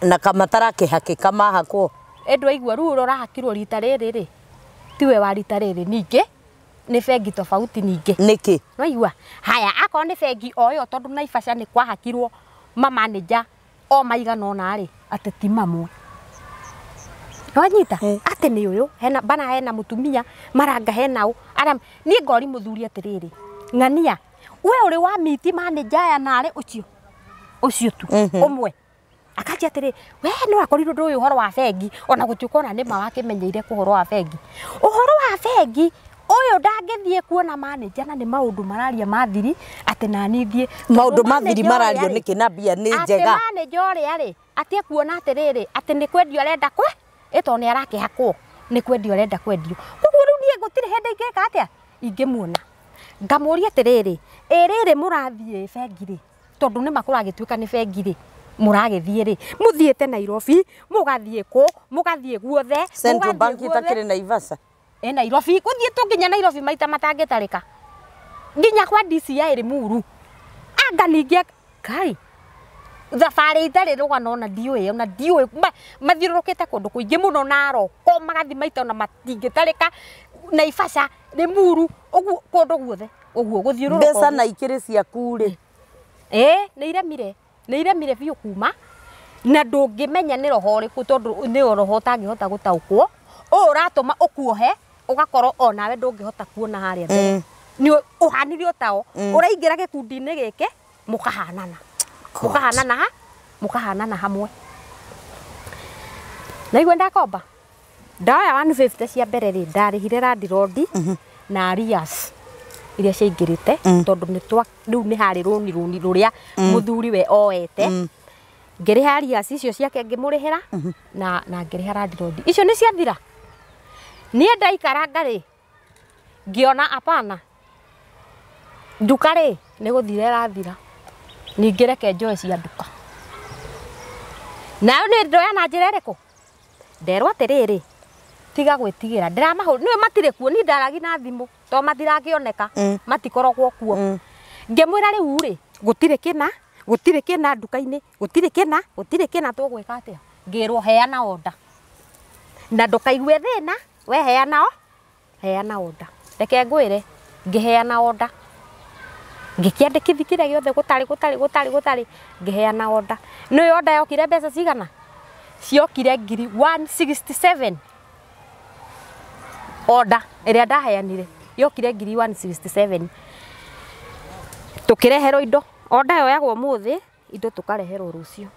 A: na kamatarakĩhakĩka mahakwo
B: endũ aigua rũu rũrahakirwo rita rĩrĩ tiwe wa rita rĩrĩ ningĩ nĩ bengi tofauti ningĩ
A: nĩkĩ
B: no igua haya akorwo nĩ bengi o yo tondũ Naivasha nĩ kwahakirwo manager o maigana ona rĩ atĩ ti mamwe wanyita atĩ nĩ ũyũ hena mũtumia maranga hena ũ ara niĩ ngori mũthuri atĩrĩrĩ ng'ania we ũrĩ wa miti manager aya narĩ ũcio tu ũmwe akaji atĩrĩ we no akorirwo ndũĩ ũhoro wa bengi ona gũtuĩka ona nĩ mawakĩmenyeire kũhoro wa bengi ũhoro wa bengi ũyũ ndangĩthiĩ kuona manager na nĩ maũndũ mararia mathiri atĩ nani thiĩ
A: maũndũ mathiri marario nĩkĩ na mbia nĩ njega
B: atĩ manager ũrĩa rĩ atĩ kuona atĩrĩrĩ atĩ nĩ kwendio arenda ĩto nĩ arakĩhakwo nĩ kwendio arenda kwendio koguo rĩu niĩ gũtirĩ hĩndĩ ingĩka atĩa ingĩmuona ngamũria atĩrĩrĩ rĩrĩ mũrathiĩ bengi rĩ tondũ nĩ makũragĩtuĩka nĩ bengi rĩ mũragĩthiĩ rĩ mũthiĩte Nairobi mũgathiĩ kũ mũgathiĩ guothe
A: Central Bank itakĩrĩ Naivasha
B: Nairobi gũthiĩ tũnginya Nairobi maita matangĩtarĩka nginya kwa DCI Limuru anga ningĩ kai thabarĩ itarĩ rũgano ona ndiũĩ mathiũrũrũkĩte kũndũ kũingĩ mũno Naroko magathi maita ona matingĩtarĩka Naivasha Limuru ũguo kũndũ guothe ũguo gũthiũrũrũka
A: mbeca na ikĩrĩ ciaku rĩ
B: nĩ iremire biũ kuma na ndũngĩmenya nĩ roho ũrĩkũ tondũ nĩ roho ũtangĩhota gũtaũkwo ũratũma ũkuohe ũgakorwo onawe ndũngĩhota kuona harĩa mbere nĩ ũhanire ũtao ũraingĩra gĩkundi-inĩ gĩkĩ mũkahanana hamwe na igwe ndakomba ndoya 150 cia mbere rĩ ndarĩhire landlord na arrears iria ciaingĩrĩte tondũ rĩu nĩ harĩ rũni rũrĩa mũthuri we oete ngĩrĩha arrears icio ciake ngĩmũrĩhĩra na ngĩrĩha landlord icio nĩ ciathira niĩ ndaikaranga rĩ ngĩona hapana nduka rĩ nĩ gũthira ĩrathira ningĩ reke njoe cia nduka nayo nĩ ndoya na njĩra ĩrĩkũ nderwo atĩrĩrĩ tiga gwĩtigĩra nĩwe matirĩ kuo ni ndaragi na thimũ to matirangĩoneka matikoragwo kuo ngĩmwĩra rĩu rĩ gũtirĩ kĩna nduka-inĩ gũtirĩ kĩna tũgwĩka atĩa ngĩrwo heana order na ndũkaigue thĩna we heana order reke ngwĩre ngĩheana order ngĩkĩandĩkithi kĩrĩa gĩothe gũtarĩ ngĩheana order nĩ order yokire mbeca cigana ciokire ngiri 167 order ĩrĩa ndaheanire yokire ngiri 167 tũkĩreherwo indo order yoyagwo mũthĩ indo tũkareherwo rũciũ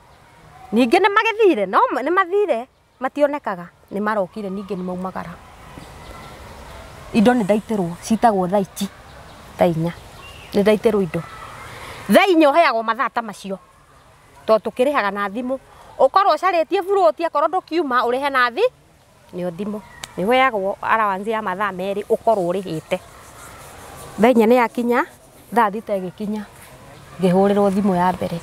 B: ningĩ nĩ magĩthire no nĩ mathire mationekaga nĩ marokire ningĩ nĩ maumagara indo nĩ ndaitĩrwo citagwo thaici tainya nĩ ndaitĩrwo indo thainyo heagwo mathaa ta macio to tũkĩrĩhaga na thimũ ũkorwo ũcarĩtie buruti akorwo ndũkiuma ũrĩhe na nĩo thimũ nĩ heagwo allowance ya mathaa merĩ ũkorwo ũrĩhĩte thainya nĩ yakinya thaa thita ĩgĩkinya ngĩhũrĩrwo thimũ ya mbere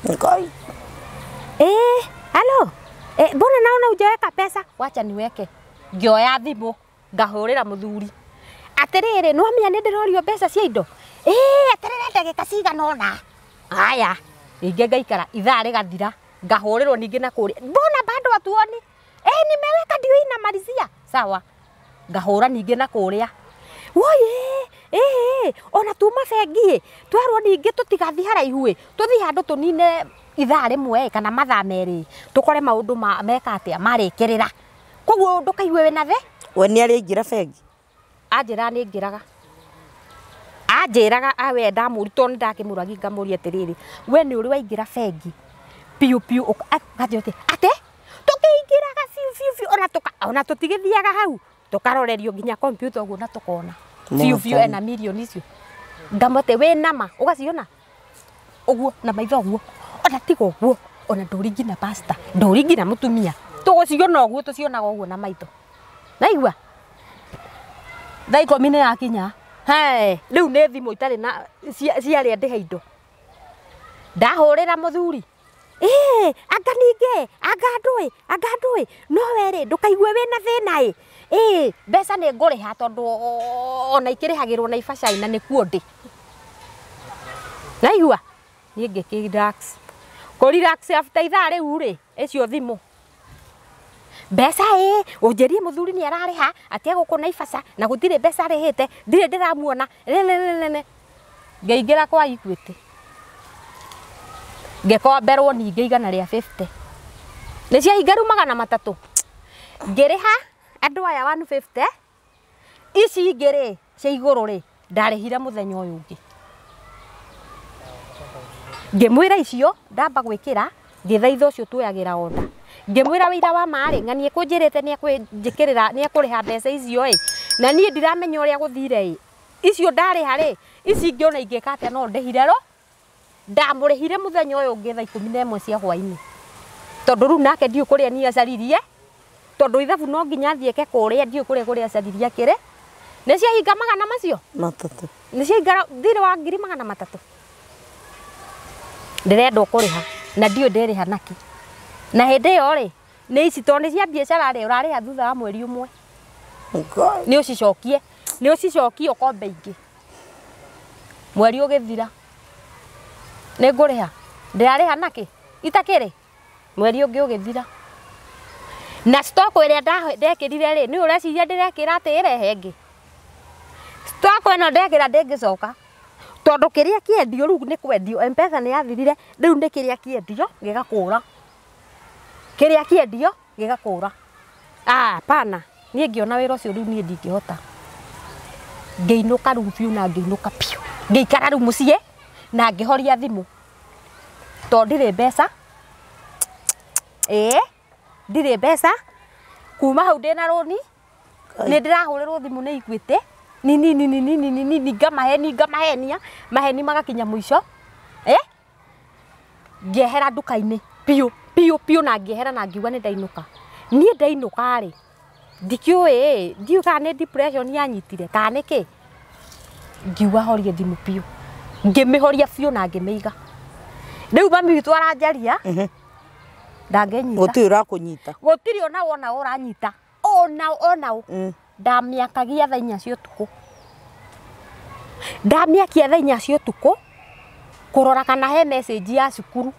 B: halo mbona naona hujaweka pesa? Wacha niweke. Ngioya thimu ngahurira muthuri. Atiriri no menya ndirorio mbeca cia indo. Atiriri ndagika cigana ona. Haya, ninge ngaikara ithaa rigathira ngahurirwo ninge na kuria. Mbona bado watuoni? Nimeweka ndio inamalizia. Sawa. Ngahura ninge na kuria. Woye, ona tuma bengi. Twarwo ninge tutigathi haraihu. Tuthi handu tunine ithaa rimwe kana mathaa meri. Tukore maundu meka atia marikirira. Koguo ndukaigue wina the?
A: We ni ari ingira bengi?
B: Anjira ni ngiraga. Anjiraga awe ndamurito ni ndakimuragi ngamuria atiriri. We ni uri waingira bengi. Piu akajote. Ate? Tukiingiraga fiu ona tutigithiaga hau. Tukarorerio nginya computer uguo na tukona. Fiu ena milioni icio. Ngamote we nama ugaciona. Uguo na maitho uguo. Ona tigo uguo. Ona ndurigina pasta. Ndurigina mutumia. Tuguciona uguo tucionaga uguo na maitho. Naigua? Thaa 10 nĩ yakinya. Rĩu nĩ thimũ itarĩ na ciarĩa ndĩhe indo. Ndahũrĩra mũthuri. Anga ndũĩ. No we ndũkaigue wĩna thĩna mbeca nĩ ngũrĩha tondũ ona ikĩrĩhagĩrwo na ibacai na nĩkuo ndĩ. Naigua? Niĩ ngĩkĩrelax. Kũrelax after ithaa rĩu icio thimũ. Mbeca unjerie muthuri ni arariha atia gukuna ibaca na gutire mbeca arihite ndire ndiramuona ngeingira kwa Equity ngekomberwo ninge igana ria 50 ni cia hingaru 300 ngiriha andu aya 150 ici ngiri cia iguru ndarihira muthenya uyu ungi ngimwira icio ndamba gwikira ngithaitha ucio tuyagira order ngimwira wira wa mari nganie kunjirite ni akwinjikirira ni akuriha mbeca icio na nie ndiramenya uria guthire icio ndariha ici ngiona ingika atia no ndihire ndamurihire muthenya uyu ungi thaa 11 cia hwaini tondu ru nake ndiu kuria ni acaririe tondu ithabu no nginya thieke kuria ndiu kuria acaririe akire ni cia hinga 100 macio
A: matatu
B: ni cia hinga thire wa 300 ndirenda kuriha na ndiu ndiriha naki na hende yo ni ici to ni cia biacara urariha thutha wa mweri umwe ni ucicokie ukombe ingi mweri ugithira ni nguriha ndirariha naki itakiri mweri ungi ugithira na stock iria ndekirire ni ureciria ndirekira ati irehe ingi stock ino ndekira ndingicoka tondu kiria kiendio riu ni kwendio M-Pesa ni yathirire riu ni kiria kiendio gigakura kiria kiendio gigakura pana nie ngiona wira ucio riu nie ndingihota ngeinuka riu biu na ngeinuka piu ngeikara riu mucie na ngihoria thimu to ndire mbeca ndire mbeca kuma hau ndina roni ni ndirahurirwo thimu ni Equity ni ngamahenia maheni magakinya muico ngehera nduka-ini piu na ngehera na ngiuga ni ndainuka nie ndainuka ndikiui ndiuga ni depression yanyitire kana niki ngiuga horie thimu piu ngimihoria piu na ngimiiga riu mami witu aranjaria ndangenyita
A: gutiri urakunyita
B: gutiri ona wona uranyita ona ndamiakagia thaa 4 cia utuku ndamiakia thaa 4 cia utuku kurora kana he message ya cukuru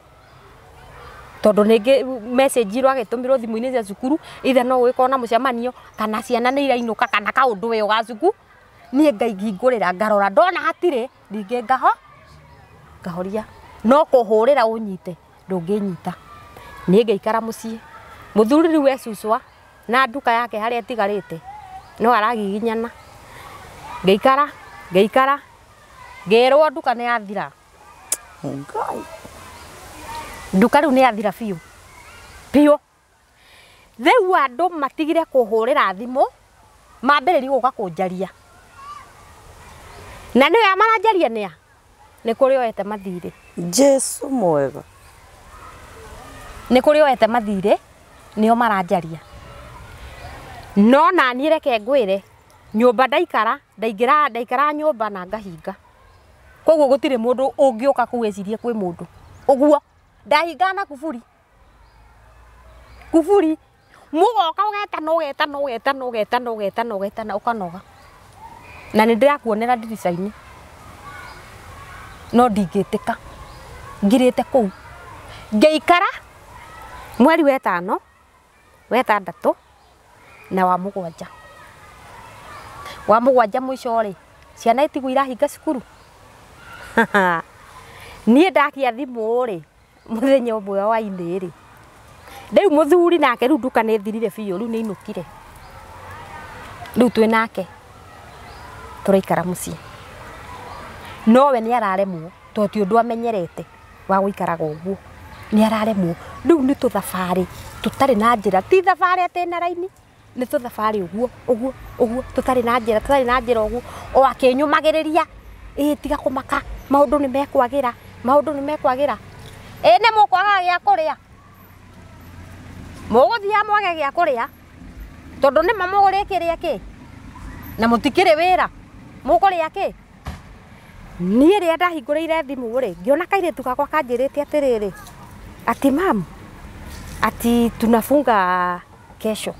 B: tondu ningi message iro agitumirwo thimu-ini cia cukuru ithe no gwikona mucemanio kana ciana ni irainuka kana kaundu we ugacuku nie ngaigingurira ngarora ndona hatire ninge ngahoria no kuhurira unyite ndunginyita nie ngaikara mucie muthuri riu ecucwa na nduka yake haria etigarite no aragiginyana ngeikara ngerwo nduka ni yathira nduka riu ni yathira piu riu andu matigire kuhurira thimu mambiririe guka kunjaria na niwe amaranjaria nia ni kuri oete mathire
A: Jesu mwega
B: ni kuri oete mathire nio maranjaria no na ni reke ngwire nyumba ndaikara nyumba na ngahinga koguo gutire mundu ungiuka kuwecirie kwi mundu uguo ndahinga na kuburi kuburi mugoka ugetana ukanoga na nä ndä rakuonera ndirica-inä no ndingä ka ngirä te kå u ngäikara mweri wetano wetandatå na wa mũgwanja må ico rä ciana itigwo irahinga cukuru niä ndakia thimå rä må thenya å mwe wainä rä rä u må thuri nake rä u nduka nä thirire biå rä u nä inå kire rä u twä nake tå raikara må ciĩ nowe nä araremwo to ti å ndå amenyerete wa gå ikaraga å guo nä araremwo rä u nä tå thabarä tå tarä na njä ra ti thabarä atä na raini nä tå thabarä å guo tå tarä na njä ra å guo o akä nyå magä rä ria tiga kå maka maå ndå nä mekwagä ra nä må kwagaga gä a kå rä a må gå thia mwage gä a kå rä a tondå nä ma må gå rä kä rä a kä na må tikä rä wä ra må kå rä a kä niä rä a ndahingå rä ire thimå rä ngä ona kairä tu gakwa kanjä rä te atä rä rä ati mam ati tunafunga kesho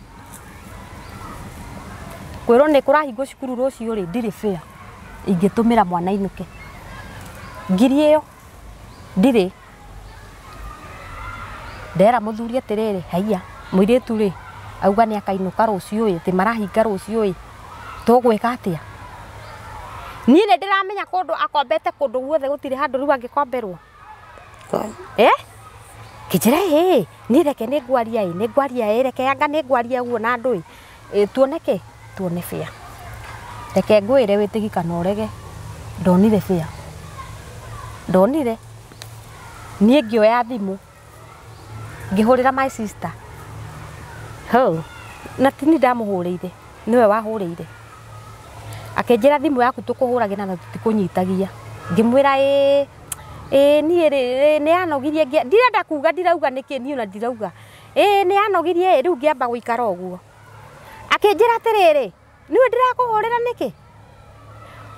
B: kwä rwo nä kå rahingå cukuru rå cio rä ndirä bä ingä tå mä ra mwana inå ke ngiri ä yo ndirä ndera må thuri atä rä rä haia må irä tu rä auga nä akainå ka rå cio ä atä marahinga rå cio ä tå gwä ka atä a niä nä ndä ramenya kå ndå akombete kå ndå guothe gå tirä handå rä u angä komberwo kä njä ra niä reke nä ngwaria reke anga nä ngwaria guo na andå tuoneke tuone bä a reke ngwä re wä tä gi kana å rege ndonire bä a ndonire niä ngä oya thimå ngä hå rä ra my sister na tini ndamå hå rä ire nä we wahå rä ire akä njä ra thimå yaku tå kå hå ragä na na tå tikå nyitagia ngä mwä ra niä rä nä yanogirie ndirenda kuga ndirauga nä kä niä ona ndirauga nä yanogirie rä u ngä amba gå ikara å guo akä njä ra atä rä rä nä we ndä rakå hå rä ra nä kä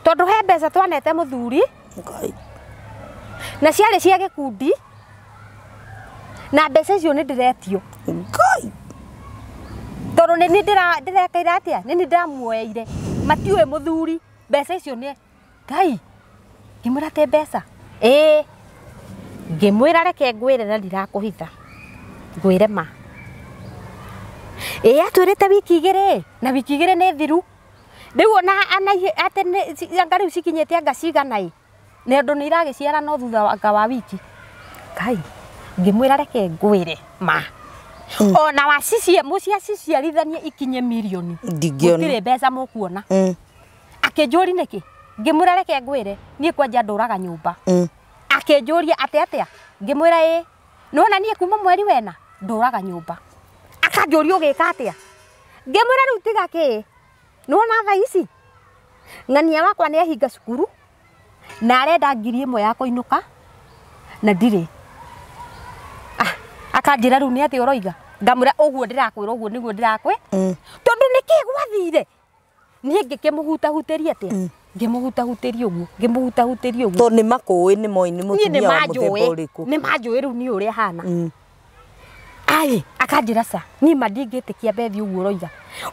B: tondå he mbeca twanete må thuri na ciarä cia gä kundi na mbeca icio nä ndä retio tondå nä ndä rekaire atä a nä ndä ramuoeire matiå må thuri mbeca icio nä ngai ngä mwä ra tä mbeca ngä mwä ra reke ngwä re na ndirakå hitha ngwä re ma atwä rä te wiki igä rä na wiki igä rä nä thiru rä u ona anga rä u cikinyä te anga cigana nä ndå nä iragä ciara no thutha wa wiki ngai ngä mwä ra reke ngwä re ma ona må cia ciciarithanie ikinye mirioni gå tirä mbeca må kuona akä njå ri nä kä ngä mwä ra reke ngwä re niä kwanja ndå raga nyå mba akä njå ria atä a ngä mwä ra nona niä kuma mweri wena ndå raga nyå mba akanjå ria å gä ka atä a ngä mwä ra rä u tiga kä nona tha ici ng'ania wakwa nä ehinga cukuru na arenda ngiri ä mwe ya kå inå ka na ndirä akanjä ra rä u nä atä å roiga ngamwä ra å guo ndä rakwä ra å guo nä guo ndä rakwä tondå nä kä gwathire niä ngä kä må hutahutä ria atä a ngä må hutahutä ria å guo ngä må hutahutä ria å guo
A: to nä makå nä moä nä må tumia wa må themba å rä kå
B: nä manjå rä u nä å rä a hana akanjä ra ca niä ma ndingä tä kia mbethi å guo roiga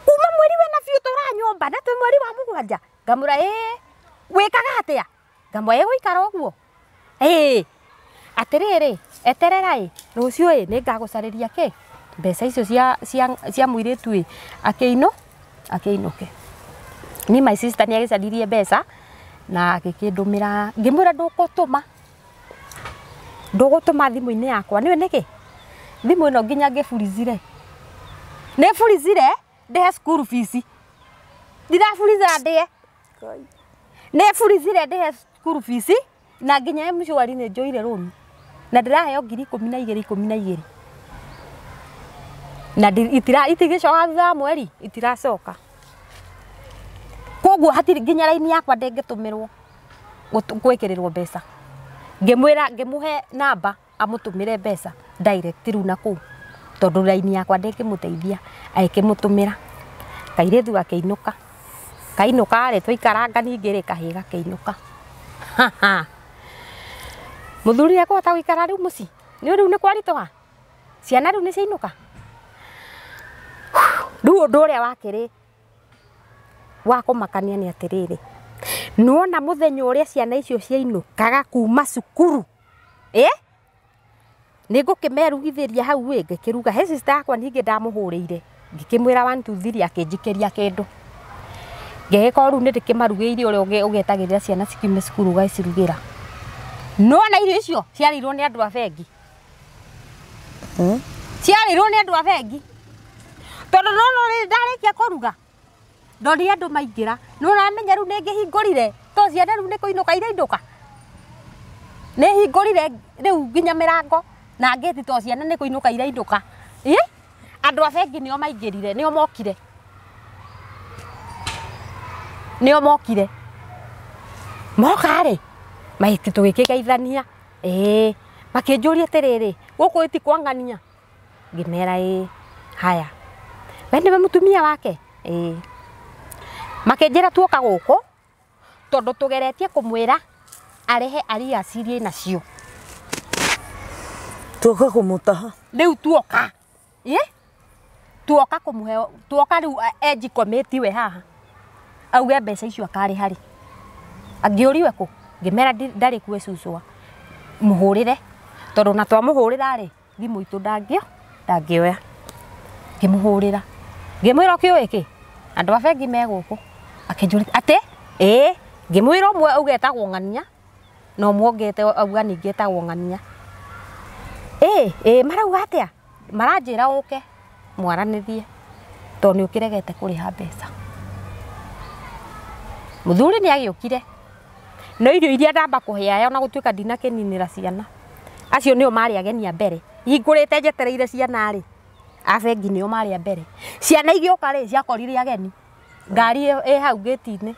B: kuma mweri wena biå tå ranyomba na twä mweri wa må gwanja ngamwä ra gwä kaga atä a ngamwa gå ikara å guo atä rä rä eterera rå cio nä ngagå carä ria kä mbeca icio cia må irä tu akä inå ke ni my sister nä agä caririe mbeca na agä kä ndå mä ra ngä mwä ra ndå gå tå ma thimå-inä yakwa nä we nä kä thimå ä no nginya ngä burizire nä burizire ndä he school fees ndiraburizira ndä nä burizire ndä he school fees na nginya mshwari nä njoire råni na ndä raheo ngiri 12 na itigä coka thutha wa mweri itiracoka koguo hatirä nginya raini yakwa ndängä tå mä rwo gwä kä rä rwo mbeca ngä mwä ra ngä må he namba amå tå mä re mbeca direct rä u na kå u tondå raini yakwa ndängä må teithia agäkä må tå mä ra kairä thu gakä inå ka rä twaikaranga ningä rä kahä gakä inå ka må thuri akåhota gå ikara rä u må ci nä rä u nä kwaritåha ciana rä u nä ciainå ka Riu undu uria wakiri wa kumakania ni atiriri, nuona muthenya uria ciana icio ciainukaga kuma cukuru nigukimerugithiria hau ngikiruga he sister yakwa ningi ndamuhurire ngikimwira 1 2 3 akinjikeria kindu ngegeka ru ni ndikimarugire uria ugetagirira ciana cikiume cukuru gaicirugira nona irio icio ciarirwo ni andu a bengi ciarirwo ni andu a bengi tondu nono ri ndarikia kuruga ndori andu maingira nona menya ru ningihingurire to ciana ru ni kuinuka irainduka ni hingurire riu nginya mirango na ngeti to ciana ni kuinuka irainduka andu a bengi nio maingirire nio mokire moka ri tugikikaithania makinjuria atiriri guku iti kwangania ngimera haya we niwe mutumia wake makinjira tuoka guku tondu tugeretie kumwira arehe aria cirie nacio
A: tuoka kumutaha
B: riu tuoka tuoka kumuhe tuoka riu enji komiti we haha auge mbeca icio akari hari angiuriwe ku ngimera ndari kuwe cucua muhurire tondu na twamuhurira ri thimu itu ndangioya ngimuhurira ngimwira kiu iki andu a bengi me guku akinjuri ati ngimwira umwe ugetagwo ng'ania no mwongete auga ningi etagwo ng'ania marauga atia maranjira uke mwaranithie tondu ni ukiregete kuriha mbeca muthuri ni agiukire no irio iria ndamba kuheayo na gutuika ndina kininira ciana acio nio mari agenia mbere hingurite njetereire ciana ri a bengi nio mari mbere ciana igioka ri ciakorire ageni ngari hau gate-ini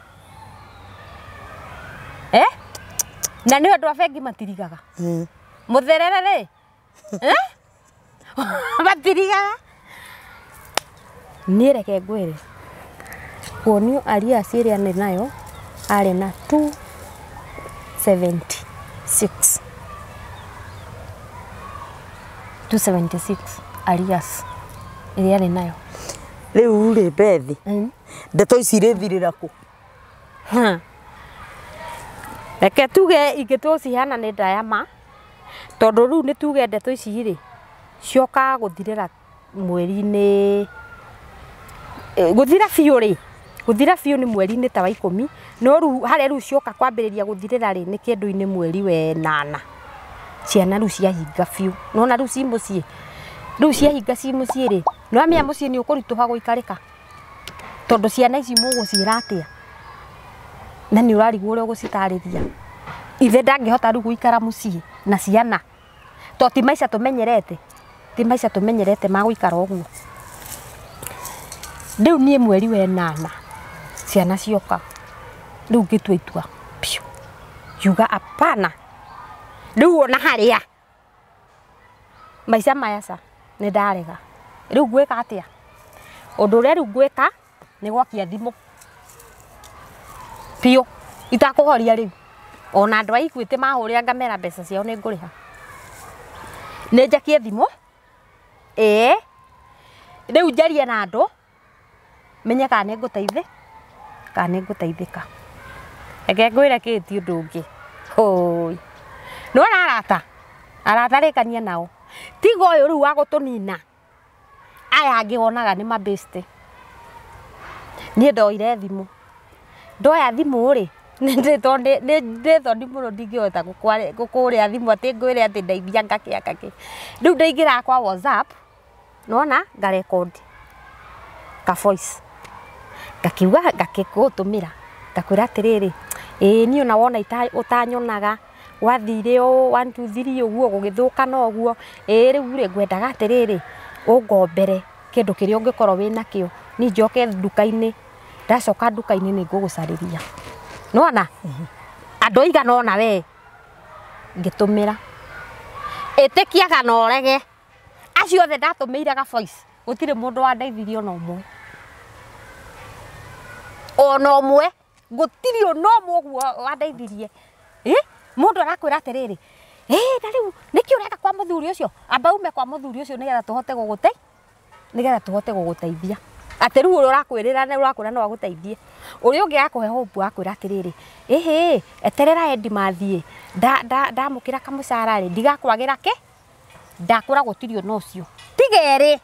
B: na ni andu a bengi matirigaga mutherere ri matirigaga ni reke ngwire kuonio aria ciria ni nayo ari na 276 arias iria ari nayo
A: riu ri Bethi ndeto ici irithirira ku reke tuge ingitucihana ni ndayama tondu riu ni tuge ndeto ici ri cioka guthirira mweri-ini guthira biu ni mweri-ini ta wa 10 no riu haria riu cioka kwambiriria guthirira ri ni kindu-ini mweri we 8 ciana riu ciahinga biu nona riu ci mucii riu ciahinga ci mucii ri no amia mucii ni ukurituha guikarika tondu ciana ici mugucira atia na ni urarigwo uria ugucitariria ithe ndangihota riu guikara mucii na ciana to ti maica tumenyerete maguikara uguo riu nie mweri we 8 ciana cioka riu ngitua itua piu yuga apana riu ona haria maica mayaca ni ndarega riu gwika atia undu uria riu gwika ni gwakia thimu piu itakuhoria riu ona andu aiguite mahurira ngamera mbeca ciao ni nguriha ni njakie thimu riu njarie na andu menye kana ni ngutaithika reke ngwire kiti undu ungi nona arata rikania nao tiga uyu riu wa gutunina aya angi wonaga ni mabeste nie ndoire thimu ndoya thimu ri ndithoni muno ndingihota gukuria thimu ati ngwire ati ndeithia ngaki riu ndaingira kwa WhatsApp nona ngarecord ka voice ngakiuga ngakigutumira ngakwira atiriri ni ona wona utanyonaga wathire 1 2 3 uguo gugithuka no uguo riu ri ngwendaga atiriri ungombere kindu kiria ungikorwo wina kio ni njoke nduka-ini ndacoka nduka-ini ni ngugucariria nona andu aigana ona we ngitumira itikia kana orege acio othe ndatumiire ga voice gutire mundu wandeithirie ona umwe gutiri ona umwe uguo wandeithirie mundu arakwira atiriri na riu niki ureka kwa muthuri ucio amba ume kwa muthuri ucio nigetha tuhote guguteithia
B: Ati riu urakwirira na urakura no aguteithie. Uri ungi akuhe hope akwira atiriri. Ehe, eterera endi mathie. Ndamukira kamucara ri ndigakwagira ke? Ndakura gutirio no cio. Tigeri.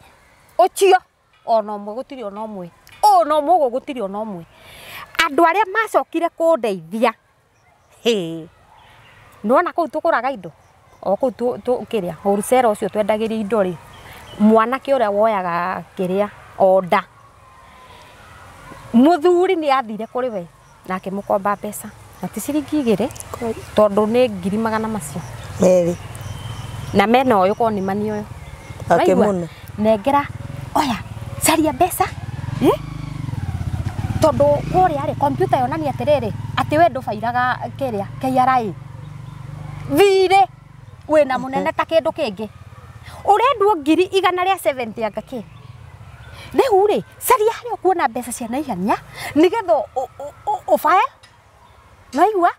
B: Ucio ona umwe gutirio no umwe. Ona umwe gutirio no umwe. Andu aria macokire kundeithia. Nuona kuu tukuraga indo. O kuu tukiria. Wholesale ucio twendagiria indo ri. Mwanake uria woyaga kiria oda. Muthuri ni athire kuri we nake mukomba pesa. Na ti ciringi 2 tondu ni 200 macio.
A: Meri.
B: Na mena uyu koni mani uyu.
A: Akimuna.
B: Nengera oya caria mbeca. Tondu kuria ri computer yonania atiriri ati we ndubairaga kiria KRA. Thire wina munene ta kindu kingi. Urendwo 170 anga ki. Riu ri caria hari ukuona mbeca cia naihenya nigetha ubae naigua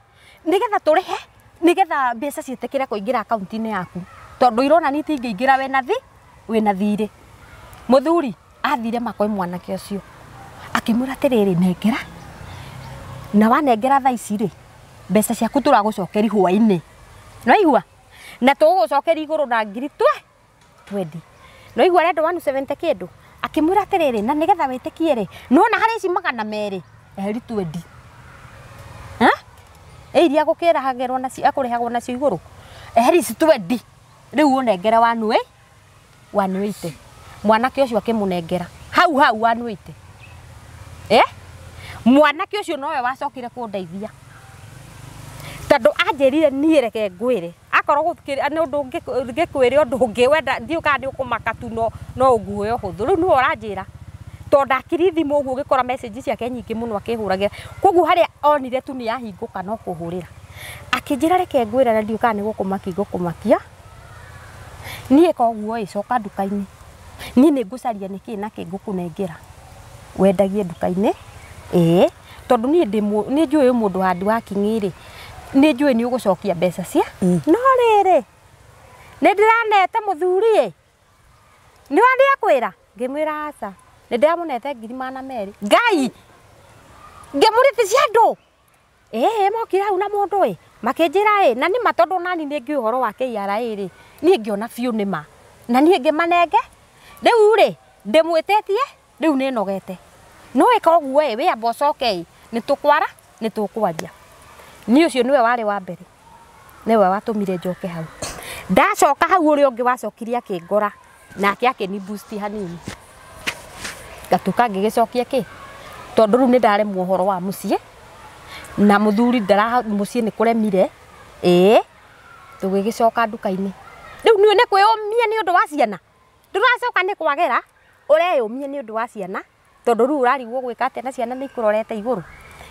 B: nigetha turihe nigetha mbeca cietekire kuingira account-ini yaku tondu irona ni tingiingira wina thiri. Muthuri athire makoi mwanake ucio akimura atiriri nengera na wanengera thaa ici ri mbeca ciaku turagucokeri hwa-ini naigua na tugucokeri iguru na 20 naigua rendo 170 kindu akimura atiriri na nigetha witikie ri nona hari ici 200 eheri 20 iria gukira hagerwo nacio akurihagwo nacio iguru eheri ici 20 riu unengere 180 mwanake ucio akimunengera hau 180 mwanake ucio nowe wacokire kundeithia tondu anjirire nie reke ngwire akorwo gukiri ani undu ngikwire undu ungi wenda ndiuka ndi ukumaka tu no nguoyo huthu riu niwe uranjira tondu akiri thimu uguo gikora message ciake nyingi muno akihuragira koguo haria onire tu ni yahinguka no kuhurira akinjira reke ngwire na ndiuka ni gukumakia nie koguo icoka nduka-ini nie ni ngucaria niki naki ngukunengera wendagie nduka-ini tondu nie ni njui mundu handi wa kingiri ni njui ni ugucokia mbeca cia no riri ni ndiranete muthuri ni wandi akwira ngimwira aca ni ndiramunete 200 ngai ngimurite cia andu mokira hau na mundu makinjira na ni matondu nani ni ngi uhoro wa KRA ri ni ngiona biu ni ma na ni ngimanenge riu ri ndimwitetie riu ni nogete no ikoguo we abocoke ni tukwara ni tukwaria ni ucio niwe wari wa mbere niwe watumire njoke hau ndacoka hau uri ungi wacokirie akingora nake akini boost hanini gatuka ngigicokia ki tondu riu ni ndaremwo uhoro wa mucie na muthuri ndara mucie ni kuremire tugigicoka nduka-ini riu niwe ni kwiyumia ni undu wa ciana nduracoka ni kwagera ureyumia ni undu wa ciana tondu riu urarigwo gwika atia na ciana ni ikurorete iguru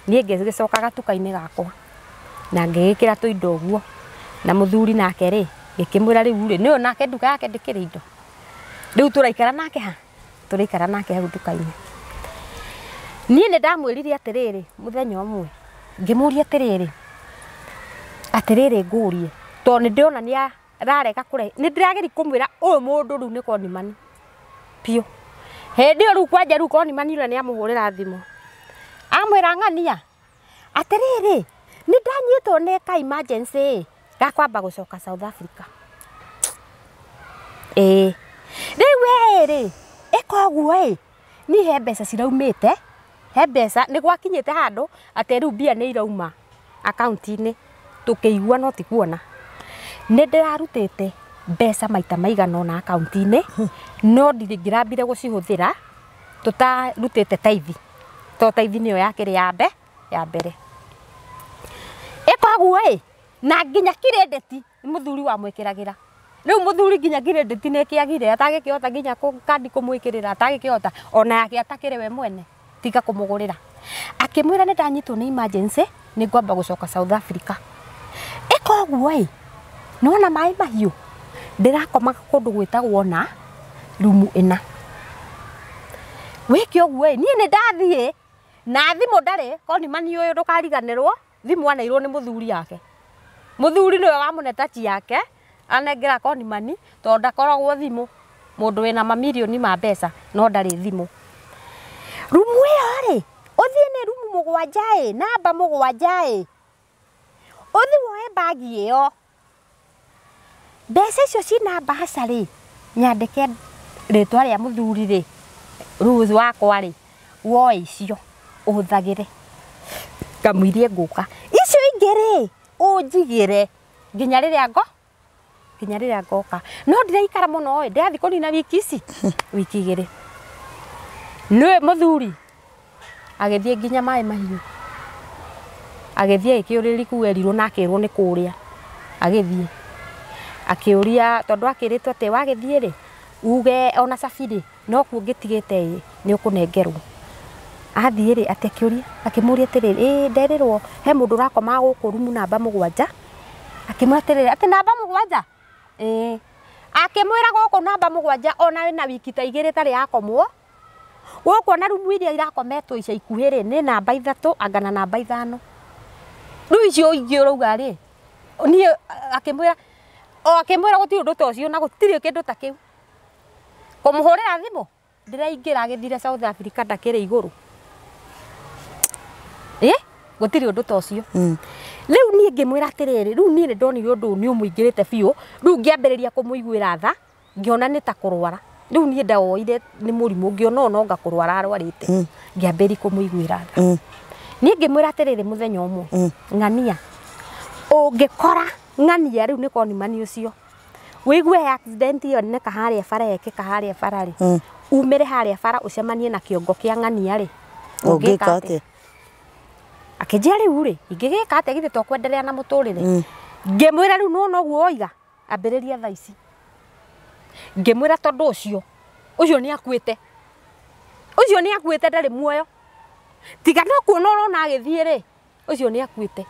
B: nie ngigicoka gatuka-ini gakwa na ngigikira tuindo uguo na muthuri nake ri ngikimwira riu ri ni onake nduka yake ndikire indo riu turaikara nake hau nduka-ini nie ni ndamwirire atiriri muthenya umwe ngimuria atiriri ngurie tondu ni ndiona ni ararega kure ni ndirageri kumwira uyu mundu riu ni konimani pio hindi riu kwanja riu konimani ule ni amuhurira thimu amwira ng'ania atiriri ni ndanyitwo ni ka emergency gakwamba gucoka South Africa riu ri ikoguo ni he mbeca ciraumite he mbeca ni gwakinyite handu ati riu mbia ni irauma account-ini tukigua no tikuona ni ndirarutite mbeca maita maigana na account-ini no ndirambire gucihuthira tutarutite taithi to taithi niyo yakiri ya mbere ikoguo na nginya credit muthuri wa mwikiragira riu muthuri nginya credit ni kiagire atagikihota nginya kandi kumwikirira atagikihota ona yake atakire we mwene tiga kumugurira akimwira ni ndanyitwo ni emergency ni ngwamba gucoka South Africa ikoguo nona mai mahiu ndirakomaga kundu gwitagwo na rumu ina wiki oguo nie ni ndathie na thimu ndari konimani uyu ndukariganirwo thimu anairwo ni muthuri yake muthuri niwe wamuneta chi yake anengera konimani tondu ndakoragwo thimu mundu wina mamilioni ma mbeca no ndari thimu rumu ĩyo rĩ ũthiĩ nĩ rumu mũgwanja namba mũgwanja ũthi woe bagi ĩyo mbeca icio cina mbaca rĩ nyandĩke rĩtwa rĩa mũthuri rĩ Ruth wakwa rĩ woe icio ũhũthagĩre kamũirie ngũka icio ingĩ rĩ ũnjigĩre nginya rĩrĩa ngoka no ndiraikara mũno ndĩrathiĩ kũnina wiki ici wiki igĩrĩ nĩ mũthuri agĩthiĩ nginya maĩ mahiũ agĩthiĩ akĩũrĩrĩ kuerirwo na akĩrwo nĩ kũrĩa agĩthiĩ akĩũria tondũ akĩrĩtwo atĩ wagĩthiĩ rĩ uge ona cabirĩ no kuo ngĩtigĩte nĩ ũkũnengerwo athiĩ rĩ atĩ akĩũria akĩmũria atĩrĩrĩ nderirwo he mũndũ ũrakoma gũkũ rumu namba mũgwanja akĩmwĩra atĩrĩrĩ atĩ namba mũgwanja akĩmwĩra gũkũ namba mũgwanja ona wĩna wiki ta igĩrĩ tarĩ yakomwo gũkũ na rumu iria irakometwo ica ikuhĩ rĩ nĩ namba 3 anga na namba 5 rĩu icio ingĩ ũrauga rĩ niĩ akĩmwĩra gũtirĩ ũndũ ta ũcio na gũtirĩ kĩndũ ta kĩu kũmũhũrĩra thimũ ndĩraingĩra agĩthire South Africa ndakĩrĩ igũrũ gũtirĩ ũndũ ta ũcio rĩu niĩ ngĩmwĩra atĩrĩrĩ rĩu niĩ nĩndonire ũndũ nĩ ũmũingĩrĩte biũ rĩu ngĩambĩrĩria kũmũiguĩra tha ngĩona nĩ ta kũrwara rĩu niĩ ndawoire nĩ mũrimũ ngĩona no ngakũrwara arwarĩte ngĩambĩrĩria kũmũiguĩra tha niĩ ngĩmwĩra atĩrĩrĩ mũthenya ũmwe ng'ania ũngĩkora ng'ania rĩu nĩ konimani ũcio wĩigue accident ĩyo nĩ kaharĩa bara yekĩka harĩa bara rĩ umĩre harĩa bara ũcemanie na kĩongo kĩa ng'ania rĩ ũngĩka atĩa akĩnjia rĩu rĩ ingĩgĩka atĩa githĩ tũkwenderea na mũtũrĩre ngĩmwĩra rĩu no noguo oiga ambĩrĩria thaa ici ngĩmwĩra tondũ ũcio nĩ akuĩte ndarĩ muoyo tiga no kuona ũrona agĩthiĩ rĩ ũcio nĩ akuĩte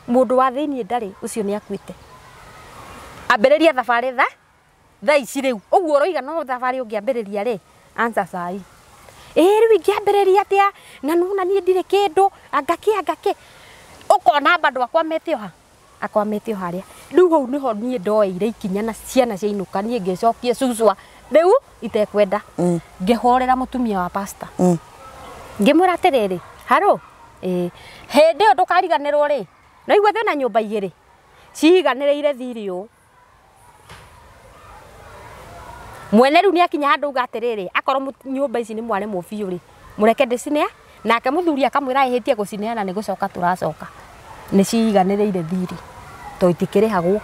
B: mũndũ wa thĩiniĩ ndarĩ ũcio nĩ akuĩte ambĩrĩria thabarĩ thaa ici rĩu ũguo ũroiga no thabarĩ ũngĩambĩrĩria rĩ ansa sai rĩu ingĩambĩrĩria atĩa na nona niĩ ndirĩ kĩndũ angakĩ ũkona bandũ akwamĩte o harĩa rĩu hau nĩho niĩ ndoeire ikinya na ciana ciainũka niĩ ngĩcokia cucwa rĩu itekwenda ngĩhorera mũtumia wa pastor ngĩmwĩra atĩrĩrĩ haro hĩndĩ ĩyo ndũkariganĩrwo rĩ no igua twĩna nyũmba igĩrĩ ciiganĩrĩire thirĩ ũũ mwene rĩu nĩ akinya handũ uga atĩrĩrĩ akorwo nyũmba ici nĩ mwaremwo biũ rĩ mũreke ndĩcine nake mũthuri akamwĩra ehĩtie gũcineana nĩ gũcoka tũracoka nĩ ciiganĩrĩire thirĩ to itikĩrĩhagwo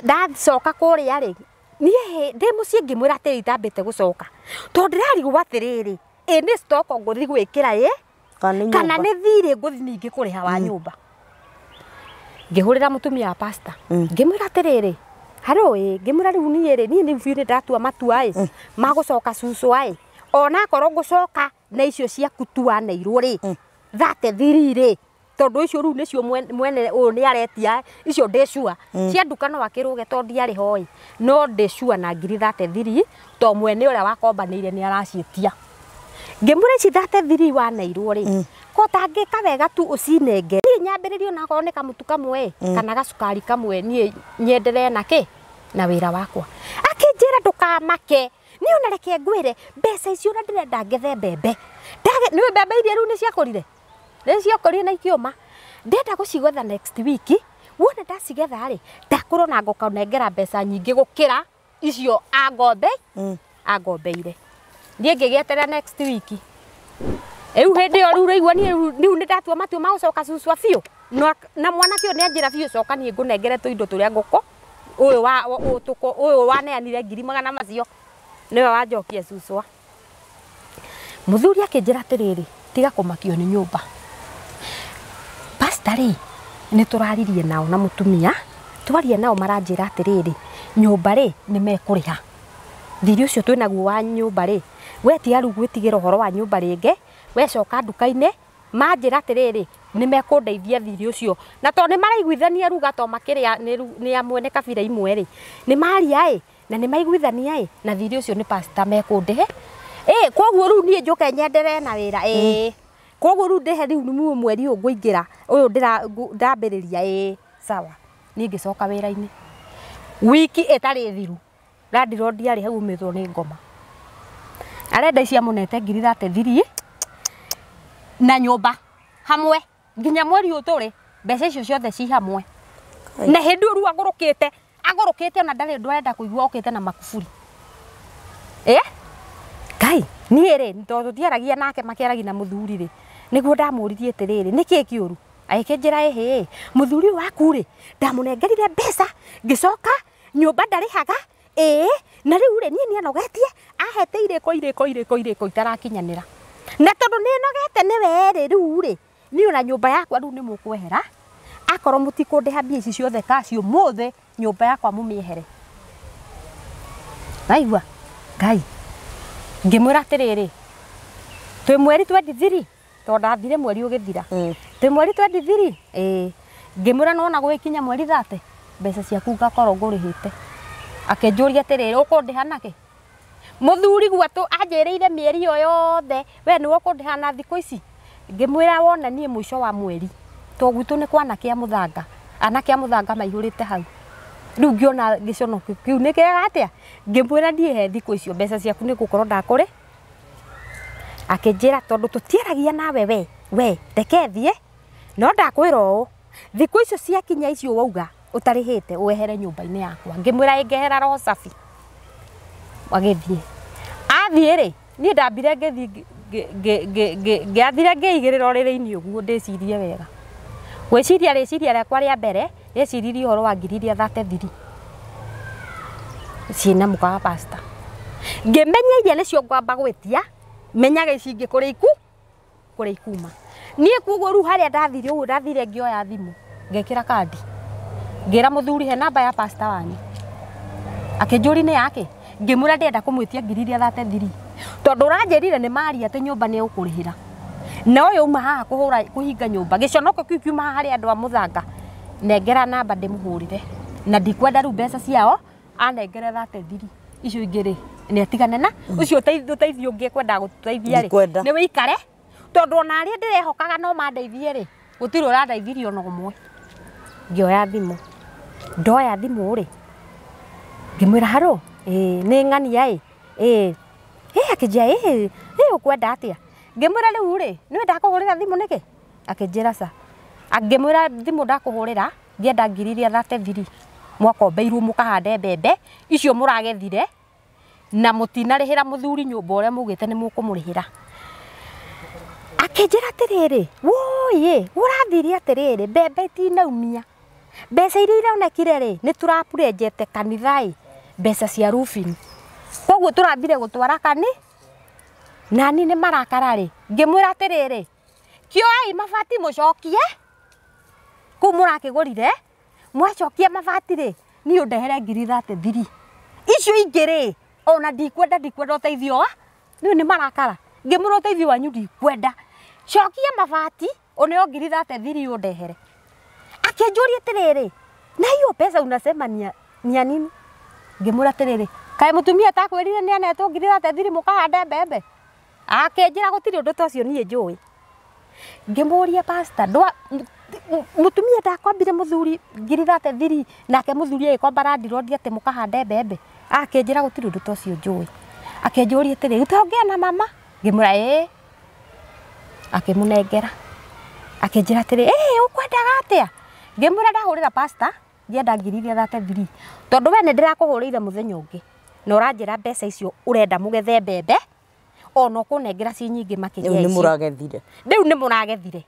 B: ndacoka kũrĩa rĩ niĩ ndĩ mũciĩ ngĩmwĩra atĩrĩ itambĩte gũcoka tondũ ndĩrarigwo atĩrĩrĩ nĩ stock ngũthi gwĩkĩra kana nĩ thirĩ ngũthi ningĩ kũrĩha wa nyũmba ngĩhũrĩra mũtumia wa pastor ngĩmwĩra atĩrĩrĩ haro ngĩmwĩra rĩu niĩ nĩ biũ ndatua matua magũcoka cucwa ona akorwo ngũcoka na icio ciaku tuanĩirwo rĩ thate thiri rĩ tondũ icio rĩu nĩcio mwene ũyũ nĩ aretia icio ndĩcua cia nduka no akĩrũge tondũ ndiarĩ ho no ndĩcua na ngiri thate thiri to mwene ũrĩa wakombanĩire nĩ araciĩtia ngĩmwĩra ici thate thiri wanĩirwo rĩ ko tangĩka wega tu ũcinenge niĩ nyambĩrĩrio na akorwo nĩ kamũtu kamwe kana gacukari kamwe niĩ nyenderee na wĩra wakwa akĩnjĩra ndũkamake niĩ ona reke ngwĩre mbeca icio na ndĩrenda ngethe mbembe nĩ mbembe iria rĩu nĩ ciakorire na ikiũma ndenda gũcigetha next week wona ndacigetha rĩ ndakorwo na ngokanengera mbeca nyingĩ gũkĩra icio angombeire niĩ ngĩgĩeterera next week rĩu hĩndĩ ĩyo rĩu rĩigua niĩ nĩ ndatua matua ma gũcoka cucwa biũ na mwanake ũyũ nĩ anjĩra biũ coka niĩ ngũnengere tũindo tũrĩa ngũkũ ũyũ waneanire 100,000 macio nĩwe wanjokia cucwa mũthuri akĩnjĩra atĩrĩrĩ tiga kũmakio nĩ nyũmba pastor rĩ nĩ tũraririe nao na mũtumia twaria nao maranjĩra atĩrĩrĩ nyũmba rĩ nĩ mekũrĩha thirĩ ũcio twĩnaguo wa nyũmba rĩ we tiga rĩu gwĩtigĩra ũhoro wa nyũmba rĩngĩ we coka nduka-inĩ manjĩra atĩrĩrĩ nĩ mekũndeithia thirĩ ũcio na tondũ nĩ maraiguithania ruga to makĩrĩa nĩ mwene kabira imwe rĩ nĩ maria na nĩ maiguithania na thirĩ ũcio nĩ pastor mekũndehe koguo rĩu niĩ njũke nyenderee na wĩra koguo rĩu ndĩhe rĩu nĩ mweri ũyũ ngũingĩra ũyũ ndambĩrĩria sawa niĩ ngĩcoka wĩra-inĩ wiki ĩtarĩ thiru landlord arĩ hau umĩtwo nĩ ngoma arenda icia munete ngiri 33 na nyumba hamwe nginya mweri uturi mbeca icio ciothe ci hamwe na hindi uru agurukite ona ndari ndwenda kuigua okite na makuburi Kai nie ri tondu tiaragia nake makiaragia na muthuri ri niguo ndamuririe atiriri niki kiuru aikinjira muthuri waku ri ndamunengerire mbeca ngicoka nyumba ndarihaga na riu ri nie anogetie ahete iriko itarakinyanira na tondu ni nogete niwe ri riu ri ni ona nyumba yakwa riu ni mukwehera akorwo mutikundiha mbia ici ciothe kacio mothe nyumba yakwa mumiehere aigua Ngai ngimwira atiriri twi mweri 23 tondu ndathire mweri ugithira twi mweri 23 ngimwira nona gwikinya mweri 30 mbeca ciaku ngakorwo ngurihite akenjuria atiriri ukundiha nake muthuri gwatu anjiriire mieri yo yothe we ni ukundiha na thiko ici ngimwira wona nie mwisho wa mweri to gwitu ni kwana kia muthanga anake a muthanga maihurite hau riu ngiona gicono kiu ni kiega atia ngimwira ndie he thiko icio mbeca ciaku ni gukorwo ndakuri akenjira tondu tutiaragia nawe we rekethie no ndakwira uu thiko icio ciakinya icio wauga utarihite wehere nyumba-ini yakwa ngimwira ingehera roho safi agithie athie ri ni ndambire ngiathire ngiigirira riri-ini uguo ndicirie wega gwiciria riciria riakwa ria mbere riciririe uhoro wa ngiri 33 ciina mukawa pasta ngimenya iria nicio ngwamba gwitia menyaga ici ingi kuri ikuma nie kuguo ru haria ndathire uguo ndathire ngioya thimu ngekira kandi ngira muthuri he namba ya pasta wanyu akinjuri ni yake ngimura ndenda kumwitia ngiri 33 tondu uranjerire ni mari ati nyumba ni ukurihira no yo uma haha kuhinga nyumba giconoko kiu kiuma haria andu a muthanga nengera namba ndimuhurire na ndikwenda ru mbeca ciao anengere 33 icio ingiri ni atigane na ucio uteithio ngikwenda guteithia ri ni wikare tondu ona aria ndirehokaga no mandeithie ri gutiri urandeithirie ona umwe ngioya thimu ndoya thimu ri ngimwira haro ni ng'ania akinjia ukwenda atia ngimwira riu ri ni ndakuhurira thimu niki akinjira sa ngimwira thimu ndakuhurira ngienda ngiri 33 mwakombeirwo mukahande mbembe icio muragethire na mutinarihira muthuri nyumba uria mugite ni mukumurihira akinjira atiriri woye urathiri atiriri mbembe itinaumia mbeca iria ironekire ri ni turapurenjete kanithai mbeca cia roofing koguo turambire gutwara kani nani ni marakara ri ngimwira atiriri kioai mabati mucokie ku murakigurire mwacokia mabati ri ni undehere ngiri 33 icio ingiri ona ndikwenda uteithio ni marakara ngimwira uteithio wanyu ndikwenda cokia mabati oneo ngiri 33 undehere akinjuria atiriri na hiyo pesa unasema ni nini ngimwira atiriri kai mutumia takwirire ni anetwo ngiri 33 mukahande mbembe akinjira gutiri undu tocio nie njui ngimuria pastor ndwa mutumia ndakwambire muthuri ngiri 33 nake muthuri agikomba randirodi ati mukahande mbembe akinjira gutiri undu tocio njui akinjuria atiriri utongea na mama ngimwira akimunengera akinjira atiriri ukwendaga atia ngimwira ndahurira pastor ngienda ngiri 33 tondu we ni ndirakuhurire muthenya ungi na uranjira mbeca icio urenda mugethe mbembe ono kunengera ci nyingi makiria icio
A: ni muragethire
B: riu ni muragethire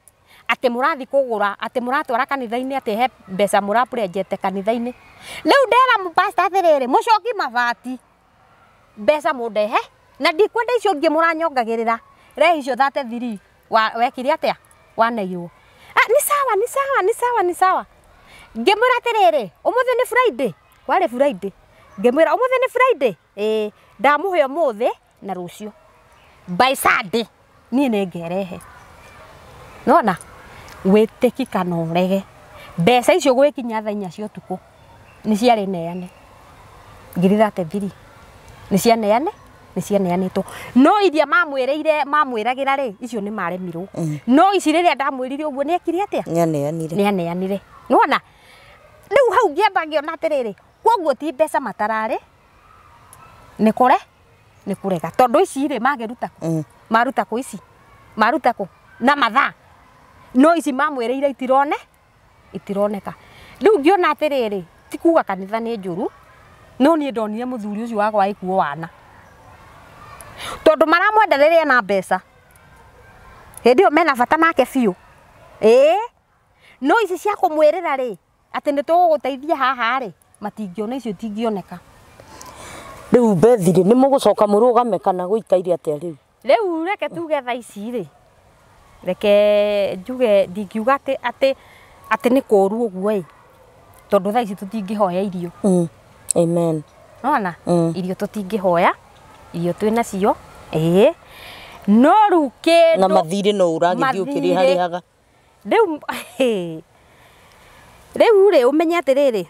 B: ati murathi kugura ati muratwara kanitha-ini ati he mbeca murapurenjete kanitha-ini riu ndera mupasta atiriri mucoki mabati mbeca mundehe na ndikwenda icio ngi muranyongagirira rehi icio 33 wekire atia waneirwo ni sawa ngimwira atiriri umuthi ni Friday kwari Friday ngimwira umuthi ni Friday ndamuhe umuthi na rucio by Sunday nie nengerehe nona witiki kana urege mbeca icio gwikinya thaa 4 cia utuku ni ciari neane ngiri 33 ni cianeanitwo no iria mamwiragira ri icio ni maremirwo no ici riria ndamwirire uguo ni ekire atia nianeanire nona riu hau ngiamba ngiona atiriri koguo ti mbeca matarari ni kure nĩ kũrega tondũ ici rĩ mageruta maruta kũ ici maruta kũ na mathaa no ici mamwĩrĩire itironeka rĩu ngĩona atĩrĩrĩ ti kuga kanitha nĩ njũru no niĩ ndonire mũthuri ũcio wakwa ikuo wana tondũ maramwenda rĩrĩa na mbeca hĩndĩ ĩyo mena bata nake biũ no ici cia kũmwĩrĩra rĩ atĩ nĩ tũgũgũteithia haha rĩ matingĩona icio itingĩoneka
A: rĩu Bethiri nĩ mũgũcoka mũrũgame kana gũikaire atĩa
B: rĩu reke tuge thaa ici rĩ reke njuge ndingiuga atĩ nĩ kũũru ũguo ĩ tondũ thaa ici tũtingĩhoya irio
A: amen
B: nona irio tũtingĩhoya irio twĩna cio no rĩu kĩndũ
A: na mathirĩ no ũragĩthiĩ ũkĩrĩharĩhaga
B: rĩu rĩ ũmenye atĩrĩrĩ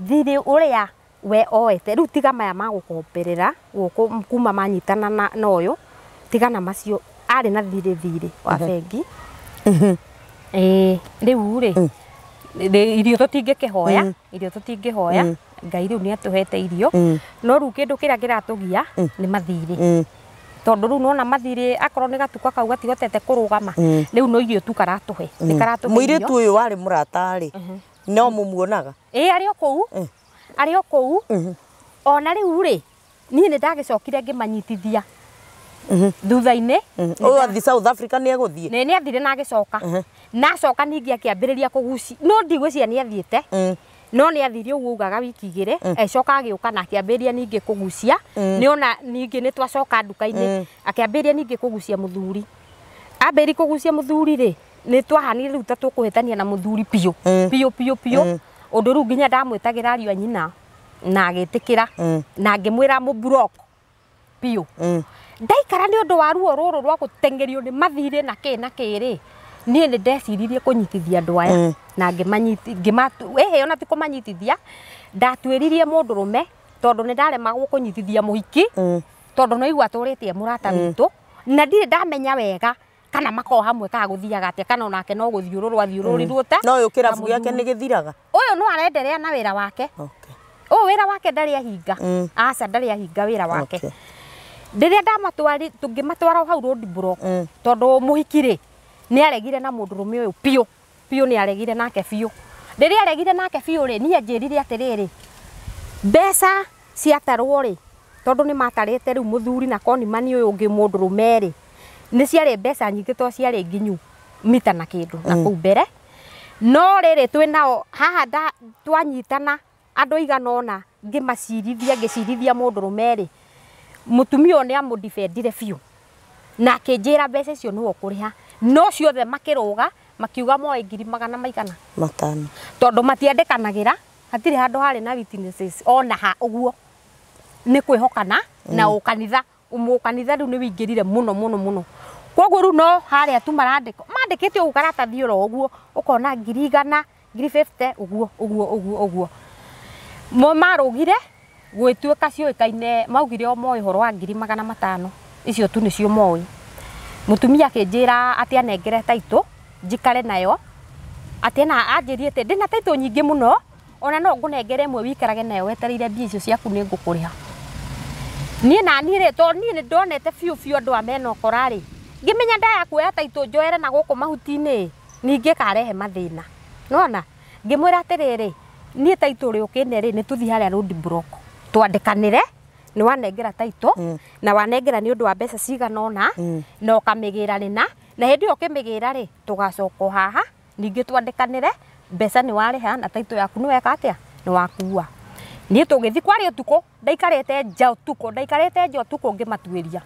B: thirĩ ũrĩa we oete rĩu tiga maya magũkomberera gũkũ kuma manyitana na ũyũ tigana macio arĩ na thirĩ wa bengi rĩu rĩ irio tũtingĩkĩhoya Ngai rĩu nĩ atũhete irio no rĩu kĩndũ kĩrĩa kĩratũgia nĩ mathirĩ tondũ rĩu nona mathirĩ akorwo nĩ gatuka kau gatigotete kũrũgama rĩu no irio tu karatũhe nĩ karatũhe
A: mũirĩtu ũyũ warĩ mũrata rĩ no mũmuonaga
B: arĩ o kũu ona rĩu rĩ niĩ nĩ ndagĩcokire ngĩmanyitithia thutha-inĩ
A: ũyũ athi South Africa nĩ egũthiĩ
B: nĩ athire na agĩcoka nacoka ningĩ akĩambĩrĩria kũgucia no ndigwĩciria nĩ athiĩte no nĩ athire ũguo ugaga wiki igĩrĩ acoka agĩũka na akĩambĩrĩria ningĩ kũgucia nĩ ona ningĩ nĩ twacoka nduka-inĩ akĩambĩrĩria ningĩ kũgucia mũthuri ambĩrĩria kũgucia mũthuri rĩ nĩ twahanire rĩu ta tũkũhĩtania na mũthuri biũ ũndũ rĩu nginya ndamwĩtagĩra ariũ a nyina na agĩtĩkĩra na ngĩmwĩra mũbrock biũ ndaikara nĩ ũndũ wa ruo rũrũ rwa gũtengerio nĩ mathirĩ na kĩrĩ niĩ nĩ ndeciririe kũnyitithia andũ aya na ona ti kũmanyitithia ndatuĩririe mũndũrũme tondũ nĩ ndaremagwo kũnyitithia mũhiki tondũ no igua tũrĩtie mũrata witũ na ndirĩ ndamenya wega kana makoo hamwe kana gũthiaga atĩa kana onake no gũthiũrũrũrirwo ta
A: no ũyũ kĩrabu gĩake nĩ gĩthiraga
B: ũyũ no arenderea na wĩra wake ũyũ wĩra wake ndarĩ ahinga aca ndarĩ ahinga wĩra wake rĩrĩa tũngĩmatwara hau road block tondũ mũhiki rĩ nĩ aregire na mũndũrũme ũyũ biũ nĩ aregire nake biũ rĩrĩa aregire nake biũ rĩ niĩ njĩrire atĩrĩrĩ mbeca ciatarwo rĩ tondũ nĩ matarĩte rĩu mũthuri na konimani ũyũ ũngĩ mũndũrũme rĩ nĩ ciarĩ mbeca nyingĩ to ciarĩ nginyu mita na kĩndũ na kũu mbere no rĩrĩ twĩnao haha twanyitana andũ igana ũna ngĩcirithia mũndũrũme rĩ mũtumia ũyũ nĩ amũdibendire biũ na akĩnjĩra mbeca icio nĩwe ũkũrĩha no ciothe makĩrũga makiuga moe 500 tondũ matiandĩkanagĩra hatirĩ handũ harĩ na witnesses ona ha ũguo nĩ kwĩhokana na ũkanitha ũmũkanitha rĩu nĩ wĩingĩrire mũno koguo rĩu no harĩa tu mandĩkĩte ũguo karatathi oro ũguo ũkona 100 150 ũguo marũgire gwĩtuĩka ciũĩkaine maugire o moĩ ũhoro wa 500 icio tu nĩcio moĩ mũtumia akĩnjĩra atĩ anengere taitũ njikare nayo atĩ na anjĩrie atĩ ndĩna taitũ nyingĩ mũno ona no ngũnengere ĩmwe wikarage nayo wetereire mbia icio ciaku nĩ ngũkũrĩha niĩ na niĩ rĩ tondũ niĩ nĩ ndonete biũ andũ amena ũkora rĩ ngĩmenya ndaya kuoya taitũ njoere na gũkũ mahuti-inĩ ningĩ karehe mathĩna nona ngĩmwĩra atĩrĩrĩ niĩ taitũ rĩ ũkĩne rĩ nĩ tũthiĩ harĩa road block twandĩkanĩre nĩ wanengera taitũ na wanengera nĩ ũndũ wa mbeca cigana ũna na ũkamĩgĩra rĩna na hĩndĩ ĩyo ũkĩmĩgĩra rĩ tũgacoka haha ningĩ twandĩkanĩre mbeca nĩ warĩha na taitũ yaku nĩ weka atĩa nĩ wakua niĩ tũgĩthi kwarĩ ũtukũ ndaikarĩte nja ũtukũ ngĩmatuĩria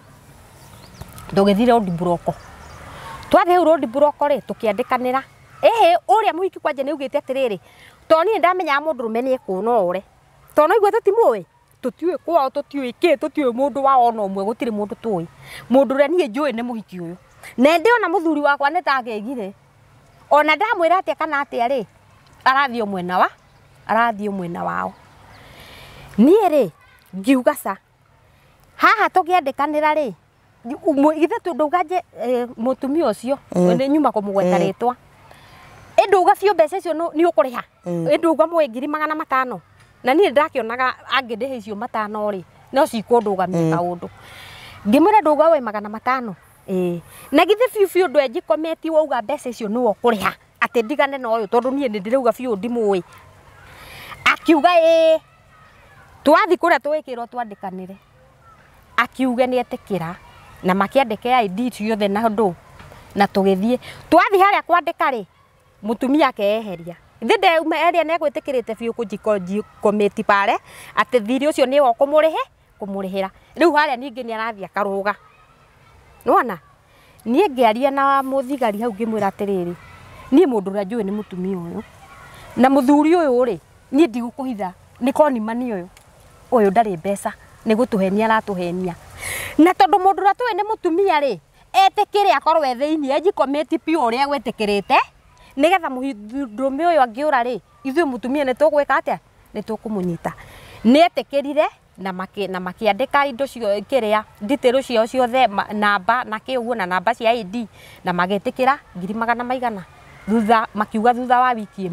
B: tũgĩthi road block twathiĩ road block rĩ tũkĩandĩkanĩra ũrĩa mũhiki kwanja nĩ augĩte atĩrĩrĩ tondũ niĩ ndamenyaga mũndũrũme nĩ ekũna ũre tondũ igwe tũtimũĩ tũtiũĩ kwao tũtiũĩ kĩ tũtiũĩ mũndũ wao ona ũmwe gũtirĩ mũndũ tũĩ mũndũ ũrĩa niĩ njũĩ nĩ mũhiki ũyũ na ndĩ ona mũthuri wakwa nĩ tangĩgire ona ndamwĩra atĩa kana atĩa rĩ arathiĩ mwena wao niĩ rĩ ngiuga ca haha tũkĩandĩkanĩra rĩ ithe tũndauga nje mũtumia ũcio nĩ nyuma kũmũgweta rĩtwa ndauga biũ mbeca icio nĩ ũkũrĩha ndauga moe 500 na niĩ ndakĩonaga angĩndĩhe icio 500 rĩ no cikundugamia kaundu ngimwira nduga we 500 na githe biu ndu enjikometi wauga mbeca icio niwe ukuriha ati ndigane na uyu tondu nie ndirauga biu ndimui akiuga twathi kuria twikirwo twandikanire akiuga ni etikira na makiandika ID ciothe na ndu na tugithie twathi haria kwandika ri mutumia akeeheria ithe uma eria ne gwitikirite biu kunjikometi pare ati thiri ucio ni wo kumurihira riu haria ningi ni arathia akaruga nona nie ngiaria na muthigari hau ngimwira atiriri nie mundu ria njui ni mutumia uyu na muthuri uyu ri nie ndigukuhitha ni konimani uyu ndari mbeca ni gutuhenia aratuhenia na tondu mundu ria tui ni mutumia ri etikire akorwe thiini enjikometi piu uria gwetikirite nigetha muhindrume uyu angiura ri ithu mutumia ni tugwika atia ni tukumunyita ni etikirire na makiandika indo cio kiria detail cio ciothe namba na kiugo na namba cia ID na magetikira 200 thutha makiuga thutha wa wiki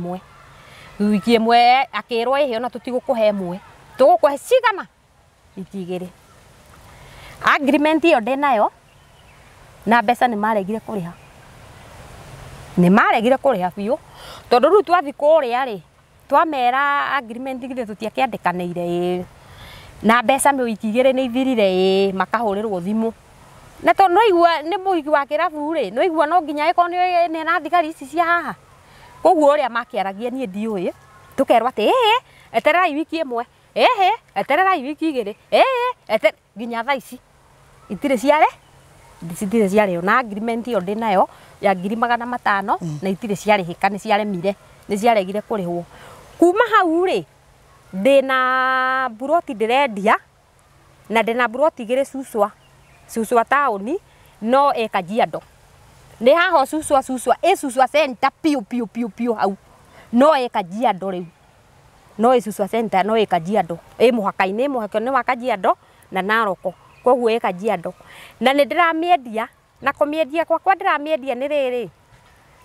B: imwe akirwo ihio na tutigukuhe imwe tugukuhe cigana wiki 2 agreement iyo ndinayo na mbeca ni maregire kuriha biu tondu riu twathi kuria ri twamera agreement githe tutiakiandikaniire na mbeca wiki 2 ni ithirire makahurirwo thimu na tondu no igua ni muigi wa kirabu ri no igua no nginya iko ni na thigari ici cia haha koguo uria makiaragia nie ndiui tukerwa ati etererai wiki 1 etererai wiki 2 nginya thaa ici itire ciare na agreement iyo ndinayo ya 500 na itire ciarihika ni ciaremire ni ciaregire kurihwo kuma hau ri ndina buroti ndirendia na ndina buroti gire Suswa tauni no Kajiado ni haho Suswa Suswa center piu hau no Kajiado riu no Suswa center no Kajiado muhaka-ini wa Kajiado na Naroko koguo Kajiado na ni ndiramiendia na kumiendia kwa ndiramiendia ni riri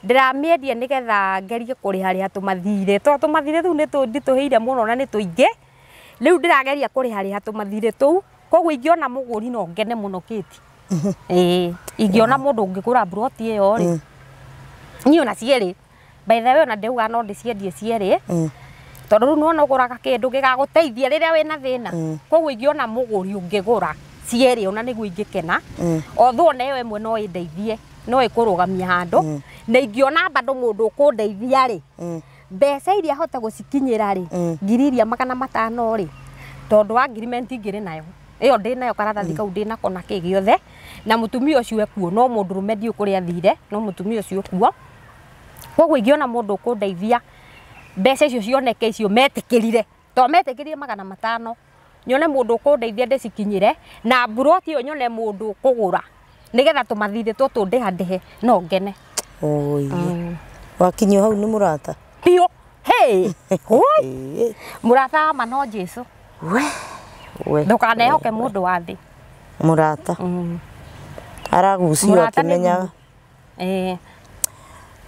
B: ndiramiendia nigetha ngerie kuriha tumathire tumathire tu ni ndituheire muno na ni tuingi riu ndirageria kuriha tumathire tu koguo ingiona muguri no ngene muno kiti ingiona mundu ngigura broti iyo ri ni ona cieri by the way ona ndeuga no ndiciendie cieri tondu riu nuona uguraga kindu gigaguteithia riria wina thina koguo ingiona muguri ungigura cieri ona niguo ingikena otho na yo imwe no indeithie no ikurugamia handu na ingiona bado mundu ukundeithia ri mbeca iria hota gucikinyira ri ngiri iria 500 ri tondu agreement ngiri nayo iyo ndinayo karatathi kau ndinako na kigiothe na mutumia ucio ekuo no mundu rume ndi ukuri athire no mutumia ucio ekuo koguo ingiona mundu ukundeithia mbeca icio cioneke icio metikirire to metikirire 500 nyone mundu ukundeithia ndicikinyire na buroti iyo nyone mundu ukugura nigetha tumathire tutu ndihandihe no ngene
A: wakinyo hau ni murata
B: pio murata mano Jesu we ndukanehoke mundu wa thi
A: murata aragucio akimenya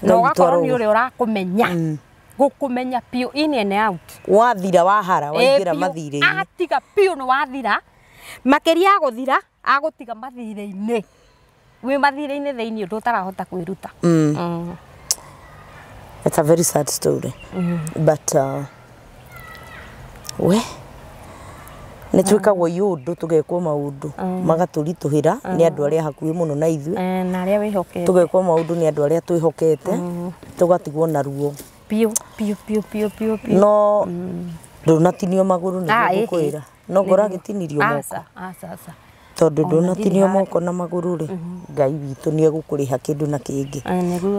B: no gakoro ni uri urakumenya gukumenya pio in and out
A: wathira wahara waingira mathire-ini
B: atiga pio no wathira makiria guthira agutiga mathire-ini we mathire-ini theini undu utarahota kwiruta
A: it's a very sad story but we ni twikagwo yundu tugekwo maundu magaturituhira ni andu aria hakuhi muno na ithu
B: na aria wihokete
A: tugekwo maundu ni andu aria twihokete tugatigwo na ruo
B: pio
A: no ndunatinio maguru ni gukwira no ngora gitinirio moko tondu ndunatinio moko na maguru ri Ngai witu ni egukuriha kindu na kingi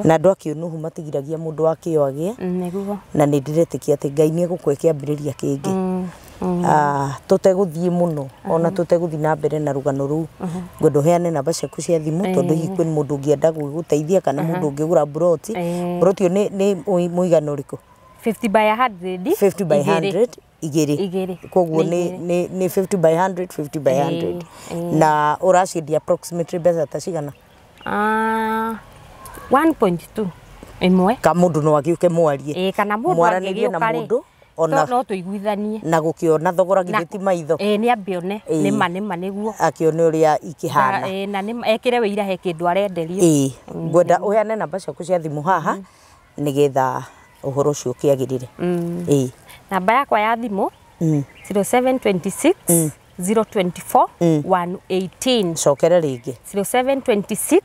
A: na andu akiunuhu matigiragia mundu wakio agie na ni ndiretikia ati Ngai ni egukwekia mbiriria kingi tuteguthie muno ona tuteguthie na mbere na rugano ru ngondo heane namba ciaku cia thimu tondu hihi kwini mundu ungienda guguteithia kana mundu ungigura broti ni muigano riku
B: 50 by 100
A: 50 by 100 igiri koguo ni 50 by 100 na uraciendia approximately mbeca ta cigana
B: 1.2 imwe
A: ka mundu no agiuke mwarie
B: kana mundu
A: mwaranĩrie na mundu ona
B: no tuiguithanie
A: na gukiona thogora githiti maitho
B: nĩ ambione nĩma nĩguo
A: akione uria ikihana
B: na nĩma ekire wĩira he kĩndũ arenderio
A: ngwenda uheane namba ciaku cia thimu haha nigetha uhoro ucio ukiagirire
B: namba yakwa ya thimu 0726 024 118
A: cokera ringi
B: 0726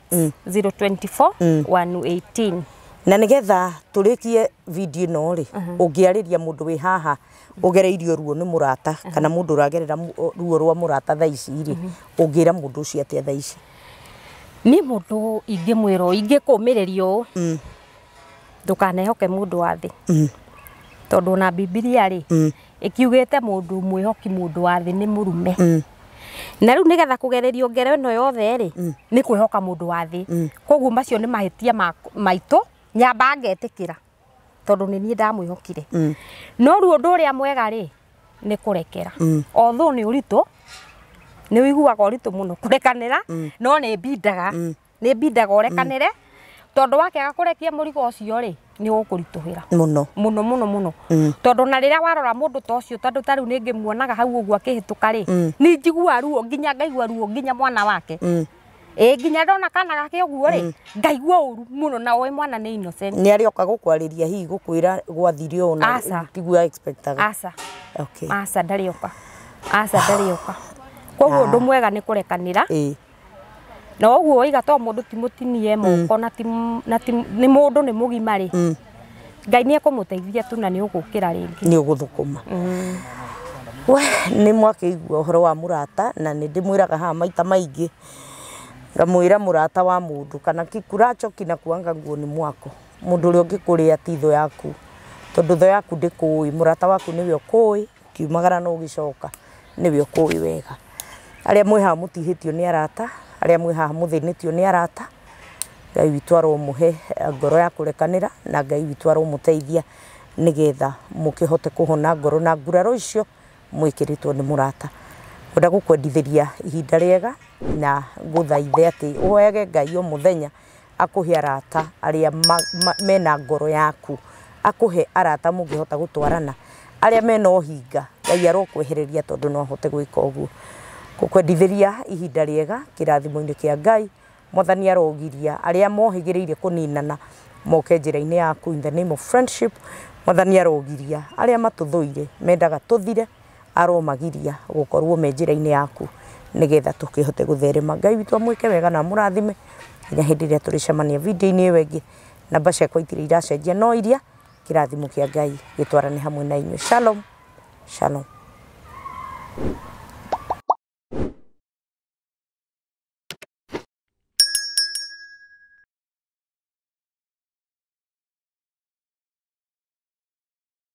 B: 024 118
A: na nigetha turikie video ino ri ungiariria mundu wi haha ugereirio ruo ni murata kana mundu uragerera ruo rwa murata thaa ici ri ungira mundu ucio atia thaa ici
B: ni mundu ingimwiro ingikumirerio ndukanehoke mundu wa thi tondu na Biblia ri ikiugite mundu mwihoki mundu wa thi ni murume na riu nigetha kugererio ngero ino yothe ri ni kwihoka mundu wa thi koguo macio ni mahitia maitu nyamba ngetikira tondu ni nie ndamwihokire no ru undu uria mwega ri ni kurekera although ni uritu ni wiguaga uritu muno kurekanira no ni bindaga urekanire tondu wakiaga kurekia murigo ucio ri ni ukurituhira muno tondu na riria warora mundu ta ucio tondu ta riu ningi muonaga hau uguo akihituka ri ni njigua ruo nginya ngaigua ruo nginya mwana wake nginya ndona kana gake uguo ri ngaigua uru muno na oi mwana ni innocent
A: ni arioka gukwariria hihi gukwira gwathire ona tigua expectaga
B: asa ndarioka koguo undu mwega ni kurekanira na uguo iga to mundu timutinie moko na ni mundu ni mugima ri Ngai ni ekumuteithia tu na ni ugukira ringi
A: ni uguthukuma we ni mwakeigua uhoro wa murata na ni ndimwiraga ha maita maingi ngamwira murata wa mundu kana kikuracho kina kuanga nguo ni mwako mundu uri ungikuria titho yaku tondu tho yaku ndikui murata waku niwe ukui kiumagara no ugicoka niwe ukui wega aria mwi ha mutihitio ni arata aria mwi ha muthinitio ni arata Ngai witu aromuhe ngoro ya kurekanira na Ngai witu aromuteithia nigetha mukihote kuhona ngoro na nguraro icio mwikiritwo ni murata kwenda gukwendithiria ihinda riega na guthaithe ati uhoyage Ngai o muthenya akuhe arata aria mena ngoro yaku akuhe arata mungihota gutwarana aria mena uhinga Ngai arokwehereria tondu no ahote gwika uguo gukwendithiria ihinda riega kirathimo-ini kia Ngai Mwathani arogiria aria mohigireire kuninana moke njira-ini yaku in the name of friendship Mwathani arogiria aria matuthuire mendaga tuthire aromagiria gukorwo me njira-ini yaku nigetha tukihote gutherema Ngai witu amwike wega na murathime nginya hindi iria turicemania video-ini iyo ingi namba ciakwa itire iracenjia no iria kirathimo kia Ngai gitwarane hamwe na inyuĩ shalom